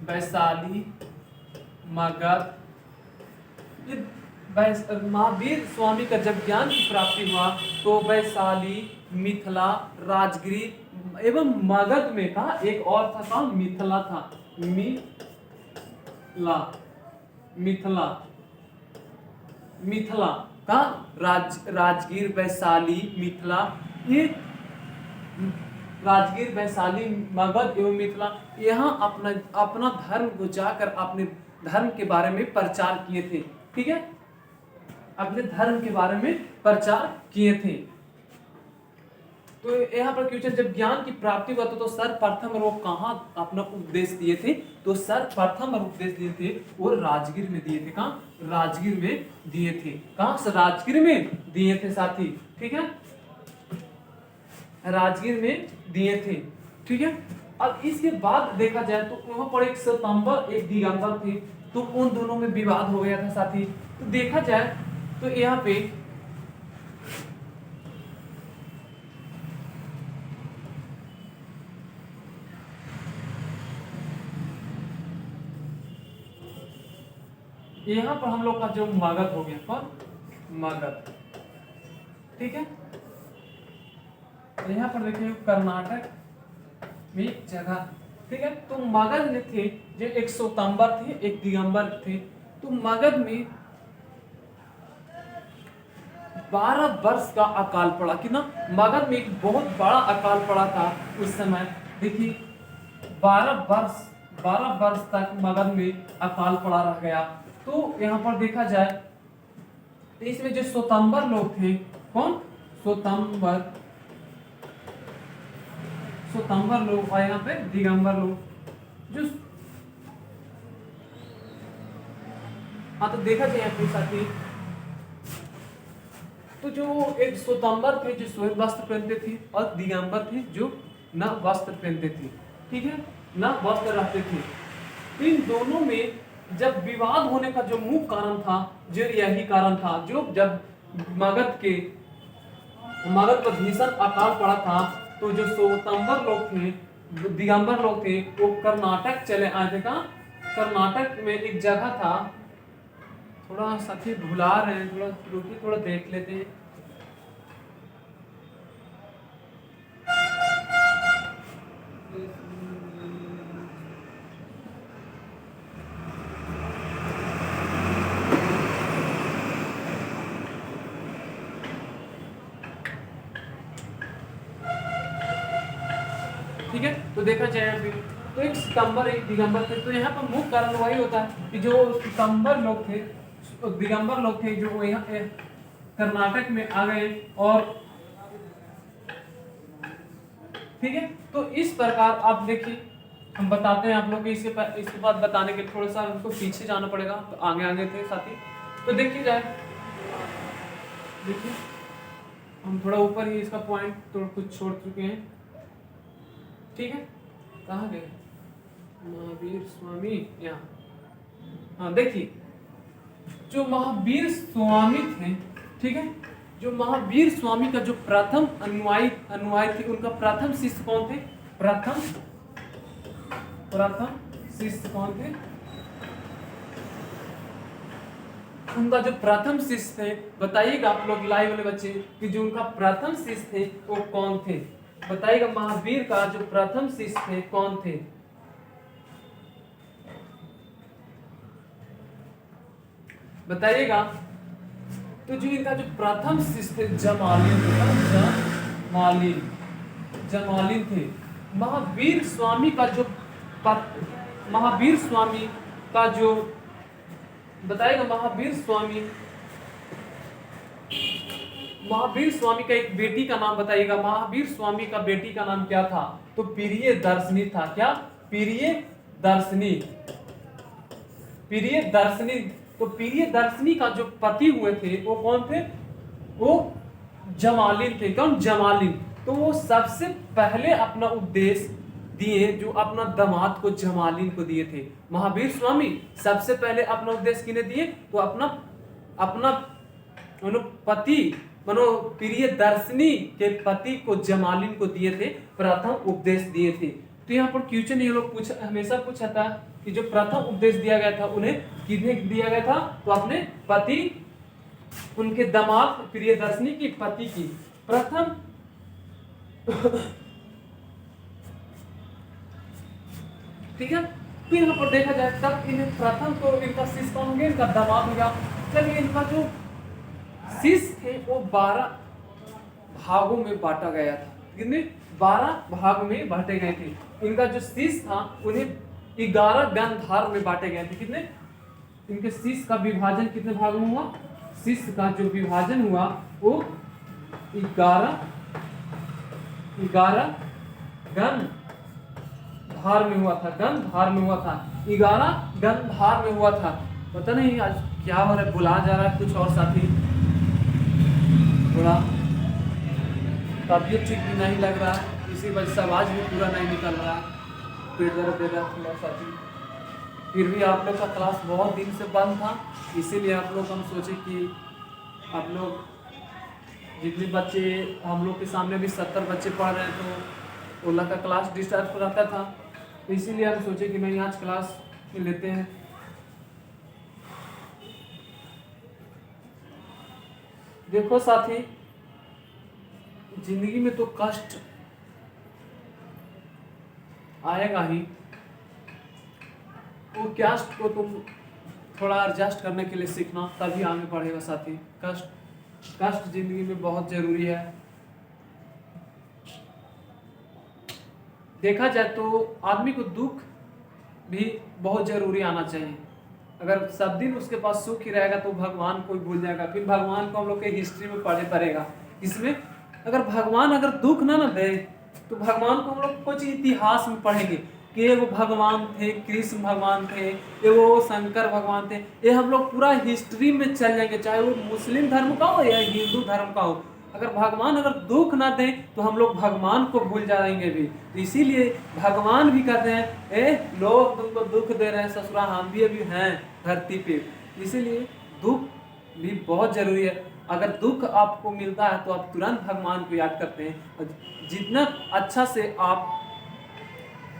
वैशाली मगध, महावीर स्वामी का जब ज्ञान की प्राप्ति हुआ तो वैशाली, मिथिला, राजगिरी एवं मगध में कहा एक और था, कहा मिथिला था। मिथिला का राजगीर, वैशाली, मिथिला, ये राजगीर, वैशाली, मगध एवं मिथिला, यहाँ अपना अपना धर्म को जाकर अपने धर्म के बारे में प्रचार किए थे। ठीक है, अपने धर्म के बारे में प्रचार किए थे। तो यहाँ पर क्वेश्चन, जब ज्ञान की प्राप्ति हुआ तो सर्वप्रथम वो कहाँ अपना उपदेश दिए थे? तो सर्वप्रथम उपदेश दिए थे वो राजगीर में दिए थे। कहाँ? राजगीर में दिए थे। कहाँ? राजगीर में दिए थे साथी। ठीक है, राजगीर में दिए थे। ठीक है, अब इसके बाद देखा जाए तो वहां पर एक श्वेतांबर एक दिगंबर थे, तो उन दोनों में विवाद हो गया था साथी। तो देखा जाए तो यहाँ पे यहाँ पर हम लोग का जो मगध हो गया, कौन? मगध। ठीक है, यहाँ पर देखिए कर्नाटक में एक जगह। ठीक है, तो मगध में थे जो एक श्वेतांबर थे, एक दिगंबर थे। तो मगध में 12 वर्ष का अकाल पड़ा। कितना? मगध में एक बहुत बड़ा अकाल पड़ा था उस समय। देखिए 12 वर्ष तक मगध में अकाल पड़ा रह गया। तो यहाँ पर देखा जाए तो इसमें जो श्वेतांबर लोग थे, कौन? श्वेतांबर लोग, और यहाँ पे दिगंबर लोग जो, हाँ तो देखा जाए यहाँ पे साथी, तो जो एक श्वेतांबर थे जो श्वेत वस्त्र पहनते थे, और दिगंबर थे जो न वस्त्र पहनते थे। ठीक है, न वस्त्र रखते थे। इन दोनों में जब विवाद होने का जो मुख्य कारण था, जो यही कारण था, जो जब मगध पर भीषण अकाल पड़ा था, तो जो श्वेतांबर लोग थे, दिगंबर लोग थे, वो कर्नाटक चले आए थे। कहाँ? कर्नाटक में एक जगह था, थोड़ा साथी भुला रहे हैं, थोड़ा रुकिए, थोड़ा देख लेते हैं। ठीक है, तो देखा जाए अभी तो एक सितंबर एक दिगंबर थे। तो यहाँ पर मुख्य कारण वही होता है कि जो सितंबर लोग थे, दिगंबर लोग थे, जो यहाँ कर्नाटक में आ गए। और ठीक है, तो इस प्रकार आप देखिए, हम बताते हैं आप लोग को। इसके बाद बताने के थोड़ा सा हमको पीछे जाना पड़ेगा, तो आगे आगे थे साथी। तो देखिए जाए, देखिए हम थोड़ा ऊपर ही इसका पॉइंट तो कुछ छोड़ चुके हैं। ठीक है, कहाँ गए? महावीर स्वामी, यहाँ। हाँ देखिए, जो महावीर स्वामी थे, ठीक है, जो महावीर स्वामी का जो प्रथम अनुयायी थे, उनका प्रथम शिष्य कौन थे? प्रथम शिष्य कौन थे? उनका जो प्रथम शिष्य थे, बताइएगा आप लोग लाइव वाले बच्चे कि जो उनका प्रथम शिष्य थे वो कौन थे? बताइएगा, महावीर का जो प्रथम शिष्य थे कौन थे? बताइएगा। तो जो इनका जो प्रथम शिष्य थे जमालिन थे। महावीर स्वामी का जो बताइएगा, महावीर स्वामी का एक बेटी का नाम बताइएगा। महावीर स्वामी का बेटी का नाम क्या था? तो प्रियदर्शनी था। क्या? प्रियदर्शनी। तो प्रियदर्शनी का जो पति हुए थे वो कौन थे? वो जमालिन थे। कौन? जमालिन। तो वो सबसे पहले अपना उपदेश दिए, जो अपना दामाद को जमालिन को दिए थे। महावीर स्वामी सबसे पहले अपना उपदेश किने दिए? तो अपना पति प्रियदर्शनी के पति को जमालिन को दिए थे, प्रथम उपदेश दिए थे। तो यहाँ पर क्वेश्चन ये लोग हमेशा पूछा था कि जो प्रथम उपदेश दिया गया था उन्हें किन्हें दिया गया था? तो अपने पति, उनके दामाद प्रियदर्शनी की पति की प्रथम ठीक है। फिर यहाँ पर देखा जाए तब इन्हें प्रथम तो इनका शिष्य कौन हो गया? इनका दामाद हो गया। चलिए, इनका जो शिष्य थे वो 12 भागों में बांटा गया था। कितने? 12 भाग में बांटे गए थे। इनका जो शीश था उन्हें 11 गांधार में बांटे गए थे। कितने? इनके शीश का विभाजन कितने भाग में हुआ? शीश का जो विभाजन हुआ वो 11 गंधार में हुआ था। गंधार में हुआ था, 11 गंधार में हुआ था। पता नहीं आज क्या हो रहा है, बुला जा रहा है कुछ और साथी, थोड़ा तबीयत ठीक भी नहीं लग रहा है, इसी वजह से आवाज भी पूरा नहीं निकल रहा है, पेट दर्द दे रहा है थोड़ा साथी। फिर भी आप लोग का क्लास बहुत दिन से बंद था, इसीलिए आप लोग हम सोचे कि आप लोग जितने बच्चे हम लोग के सामने भी 70 बच्चे पढ़ रहे हैं तो ओला का क्लास डिस्टर्ब रहता था, तो इसीलिए हम सोचे कि नहीं आज क्लास लेते हैं। देखो साथी, जिंदगी में तो कष्ट आएगा ही, वो कष्ट को तुम थोड़ा एडजस्ट करने के लिए सीखना, तभी आगे बढ़ेगा साथी। कष्ट जिंदगी में बहुत जरूरी है। देखा जाए तो आदमी को दुख भी बहुत जरूरी आना चाहिए। अगर सब दिन उसके पास सुख ही रहेगा तो भगवान को भूल जाएगा, फिर भगवान को हम लोग के हिस्ट्री में पढ़े पड़ेगा। इसमें अगर भगवान अगर दुख ना दे तो भगवान को हम लोग कुछ इतिहास में पढ़ेंगे कि वो भगवान थे, कृष्ण भगवान थे, ये वो शंकर भगवान थे, ये हम लोग पूरा हिस्ट्री में चल जाएंगे, चाहे वो मुस्लिम धर्म का हो या हिंदू धर्म का हो। अगर भगवान अगर दुख ना दें तो हम लोग भगवान को भूल जाएंगे भी। तो इसीलिए भगवान भी कहते हैं लोग तुमको दुख दे रहे हैं, ससुरा हम भी अभी हैं धरती पे। इसीलिए दुख भी बहुत जरूरी है। अगर दुख आपको मिलता है तो आप तुरंत भगवान को याद करते हैं, और जितना अच्छा से आप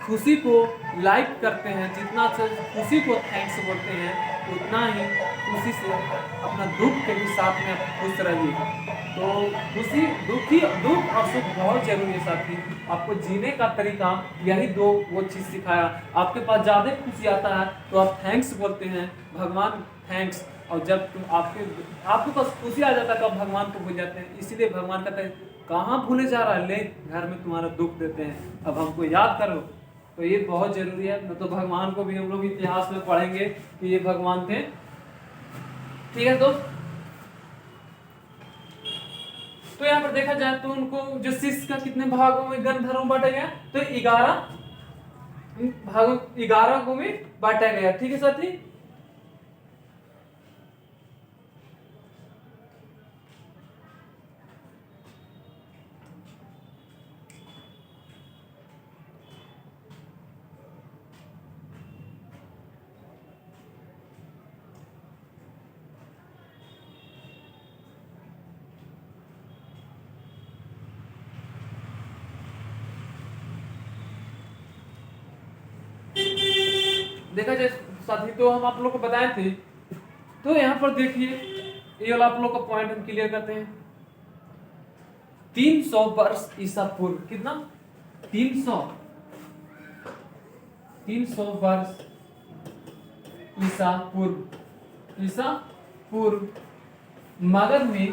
खुशी को लाइक करते हैं, जितना अच्छा खुशी को थैंक्स बोलते हैं, उतना ही खुशी से अपना दुख के भी साथ में आप खुश रहिए। तो खुशी दुख और सुख बहुत जरूरी है साथी। आपको जीने का तरीका यही दो वो चीज़ सिखाया। आपके पास ज़्यादा खुशी आता है तो आप थैंक्स बोलते हैं, भगवान थैंक्स, और जब तुम आपके पास खुशी आ जाता है तो आप भगवान को भूल जाते हैं। इसीलिए भगवान कहते हैं कहाँ भूले जा रहा है, ले घर में तुम्हारा दुख देते हैं, अब हमको याद करो। तो ये बहुत जरूरी है। न तो भगवान को भी हम लोग इतिहास में पढ़ेंगे कि ये भगवान थे। ठीक है दोस्त, तो यहाँ पर देखा जाए तो उनको जो शिष्य का कितने भागों में गंधर्व में बांटा गया, तो 11 भागों 11 को में बांटा गया। ठीक है साथी, देखा जाए साथी तो हम आप लोग को बताए थे। तो यहाँ पर देखिए ये वाला आप लोग का पॉइंट हम क्लियर करते हैं। 300 वर्ष ईसा पूर्व, कितना? 300 वर्ष ईसा पूर्व मगध में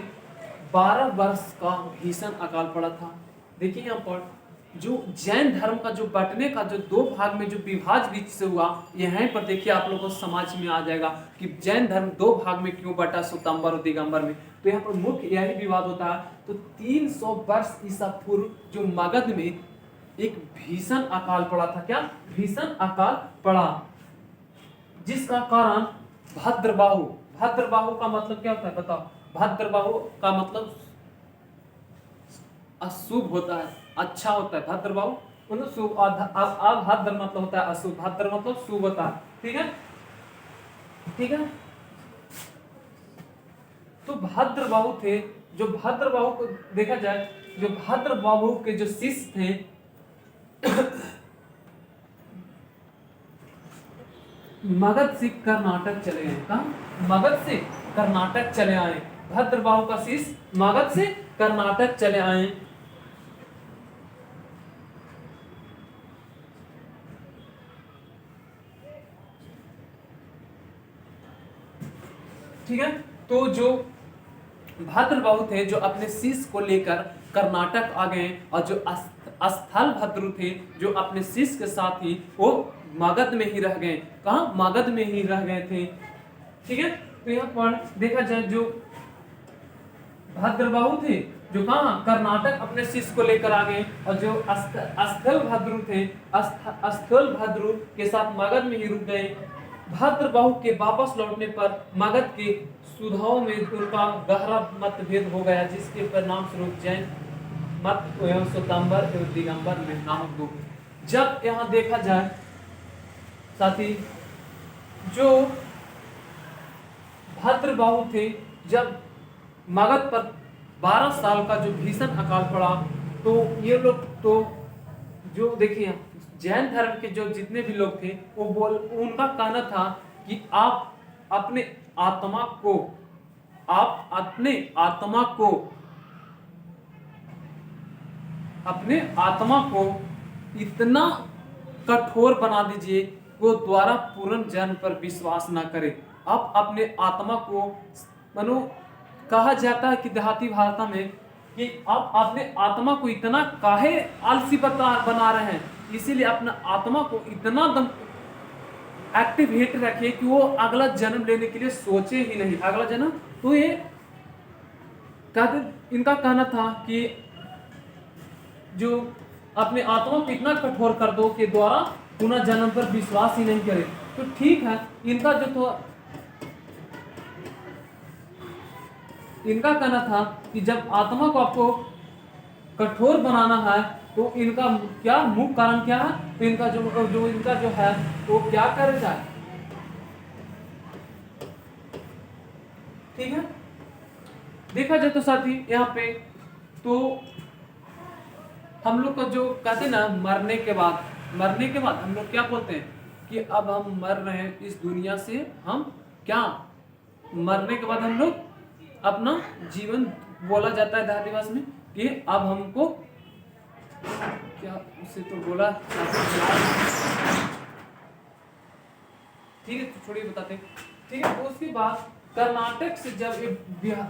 12 वर्ष का भीषण अकाल पड़ा था। देखिए यहाँ पर जो जैन धर्म का जो बंटने का जो 2 भाग में जो विभाज बीच से हुआ, यहाँ पर देखिए आप लोगों को समझ में आ जाएगा कि जैन धर्म 2 भाग में क्यों बटा, श्वेतांबर और दिगंबर में। तो यहाँ पर मुख्य यही विवाद होता है। तो 300 वर्ष ईसा पूर्व जो मगध में एक भीषण अकाल पड़ा था। क्या भीषण अकाल पड़ा, जिसका कारण भद्रबाहु का मतलब क्या होता है बताओ? भद्रबाहु का मतलब अशुभ होता है, अच्छा होता है। भद्रबाहु मतलब शुभ, भद्र मतलब होता है अशुभ, भद्र मतलब शुभ होता है। ठीक है। तो भद्रबाहु थे, जो भद्रबाहु को देखा जाए, जो भद्रबाहु के जो शिष्य थे मगध से कर्नाटक चले गए। कहाँ? मगध से कर्नाटक चले आए। भद्रबाहु का शिष्य मगध से कर्नाटक चले आए। ठीक है, तो जो भद्रबाहु थे जो अपने शिष्य को लेकर कर्नाटक आ गए, और जो स्थल भद्रु थे जो अपने शिष्य के साथ ही वो मगध में ही रह गए। कहाँ? मगध में ही रह गए थे। ठीक है, तो यहाँ पर देखा जाए जो भद्रबाहु थे जो कहाँ कर्नाटक अपने शिष्य को लेकर आ गए, और जो स्थल भद्रु थे स्थल भद्रु के साथ मगध में ही रुक गए। भद्रबाहु के वापस लौटने पर मगध के सुधाओं में उनका गहरा मतभेद हो गया, जिसके परिणाम स्वरूप जैन मत एवं स्वतंबर एवं दिगंबर में नामक दो। जब यहाँ देखा जाए साथी, जो भद्रबाहु थे, जब मगध पर 12 साल का जो भीषण अकाल पड़ा, तो ये लोग तो जो देखिए जैन धर्म के जो जितने भी लोग थे वो उनका कहना था कि आप अपने आत्मा को इतना कठोर बना दीजिए वो द्वारा पूर्ण जन्म पर विश्वास ना करे। आप अपने आत्मा को मनो कहा जाता है कि देहाती भाषा में कि आप अपने आत्मा को इतना काहे आलसी बना रहे हैं, इसीलिए अपना आत्मा को इतना दम एक्टिवेट रखिए कि वो अगला जन्म लेने के लिए सोचे ही नहीं, अगला जन्म। तो ये कहते, इनका कहना था कि जो अपने आत्मा को इतना कठोर कर दो कि द्वारा पुनः जन्म पर विश्वास ही नहीं करे। तो ठीक है, इनका कहना था कि जब आत्मा को आपको कठोर बनाना है तो इनका क्या मुख्य कारण क्या है, तो इनका जो है वो क्या कर जाए। ठीक है, देखा जाए तो साथी यहाँ पे तो हम लोग का जो कहते हैं ना मरने के बाद हम लोग क्या बोलते हैं कि अब हम मर रहे हैं इस दुनिया से, हम क्या मरने के बाद हम लोग अपना जीवन बोला जाता है देहाती भाषा में कि अब हमको क्या उससे तो बोला। ठीक है, तो छोड़िए बताते हैं। ठीक है, तो उसके बाद कर्नाटक से जब यहाँ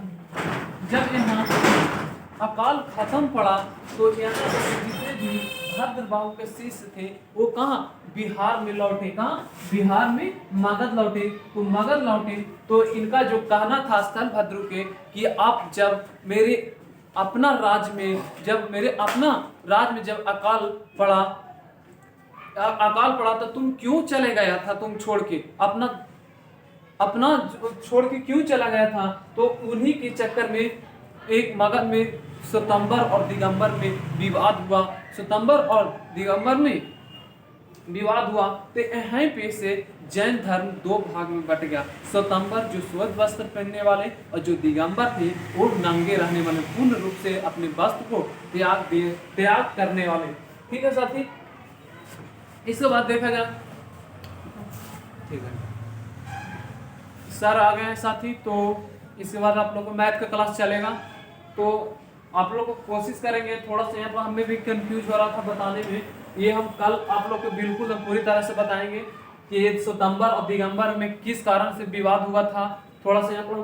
अकाल खत्म पड़ा तो यहाँ जितने भी भद्रबाहु के शिष्य थे वो कहाँ बिहार में लौटे, कहाँ बिहार में मगध लौटे। तो मगध लौटे तो इनका जो कहना था स्थल भद्रु के कि आप जब मेरे अपना राज्य में जब अकाल पड़ा तो तुम क्यों चले गया था, तुम छोड़ के अपना छोड़ के क्यों चला गया था। तो उन्हीं के चक्कर में एक मगध में स्वतंबर और दिगंबर में विवाद हुआ, तो यहीं पे से जैन धर्म दो भाग में बट गया। स्वतंबर जो श्वेत वस्त्र पहनने वाले और जो दिगंबर थे वो नंगे रहने वाले, पूर्ण रूप से अपने वस्त्र को त्याग करने वाले। ठीक है साथी, इसके बाद देखा जाए, ठीक है सर आ गए हैं साथी, तो इसके बाद आप लोग को मैथ का क्लास चलेगा। तो आप लोग को कोशिश करेंगे, थोड़ा सा यहाँ पर हमें भी कंफ्यूज हो रहा था बताने में, ये हम कल आप लोग को बिल्कुल पूरी तरह से बताएंगे कि स्वतंबर और दिगंबर में किस कारण से विवाद हुआ था। थोड़ा सा यहाँ पर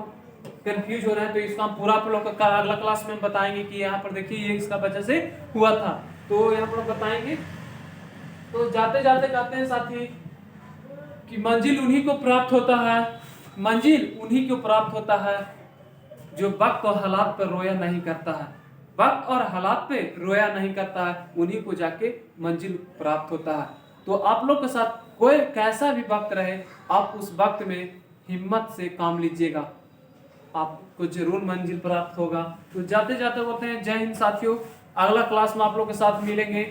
कंफ्यूज हो रहे हैं तो इसका हम पूरा आप लोग का अगला क्लास में बताएंगे कि यहाँ पर देखिए ये इसका वजह से हुआ था, तो यहाँ पर बताएंगे। तो जाते जाते कहते हैं साथी कि मंजिल उन्हीं को प्राप्त होता है जो वक्त और हालात पर रोया नहीं करता है, वक्त और हालात पे रोया नहीं करता है, उन्हीं को जाके मंजिल प्राप्त होता है। तो आप लोग के साथ कोई कैसा भी वक्त रहे, आप उस वक्त में हिम्मत से काम लीजिएगा, आपको जरूर मंजिल प्राप्त होगा। तो जाते जाते बोलते हैं जय हिंद साथियों, अगला क्लास में आप लोग के साथ मिलेंगे,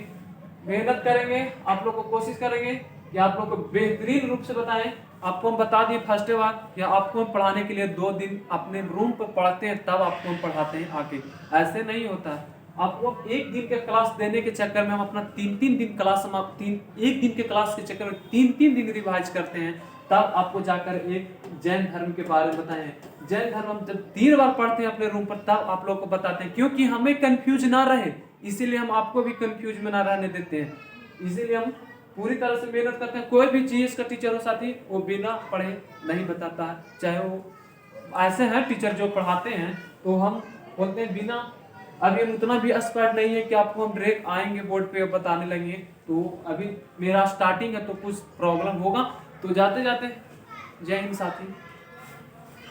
मेहनत करेंगे, आप लोग को कोशिश करेंगे कि आप लोग को बेहतरीन रूप से बताएं। आपको हम बता दिए फर्स्ट बार, या आपको हम पढ़ाने के लिए 2 दिन अपने रूम पर पढ़ाते हैं तब आपको हम पढ़ाते हैं आके, ऐसे नहीं होता है। आपको 1 दिन के क्लास देने के चक्कर में हम अपना 3-3 दिन क्लास एक दिन के क्लास के चक्कर में 3-3 दिन रिवाइज करते हैं, तब आपको जाकर एक जैन धर्म के बारे में बताएं। जैन धर्म हम जब 3 बार पढ़ते हैं अपने रूम पर तब आप लोग को बताते हैं, क्योंकि हमें कंफ्यूज ना रहे, इसीलिए हम आपको भी कंफ्यूज में ना रहने देते हैं, इसीलिए हम पूरी तरह से मेहनत करते हैं। कोई भी चीज का टीचर हो साथी वो बिना पढ़े नहीं बताता है, चाहे वो ऐसे हैं टीचर जो पढ़ाते हैं तो हम बोलते हैं बिना अभी हम उतना भी एक्सपर्ट नहीं है कि आपको हम डायरेक्ट आएंगे बोर्ड पे बताने लगेंगे। तो अभी मेरा स्टार्टिंग है तो कुछ प्रॉब्लम होगा। तो जाते जाते जय हिंद साथी।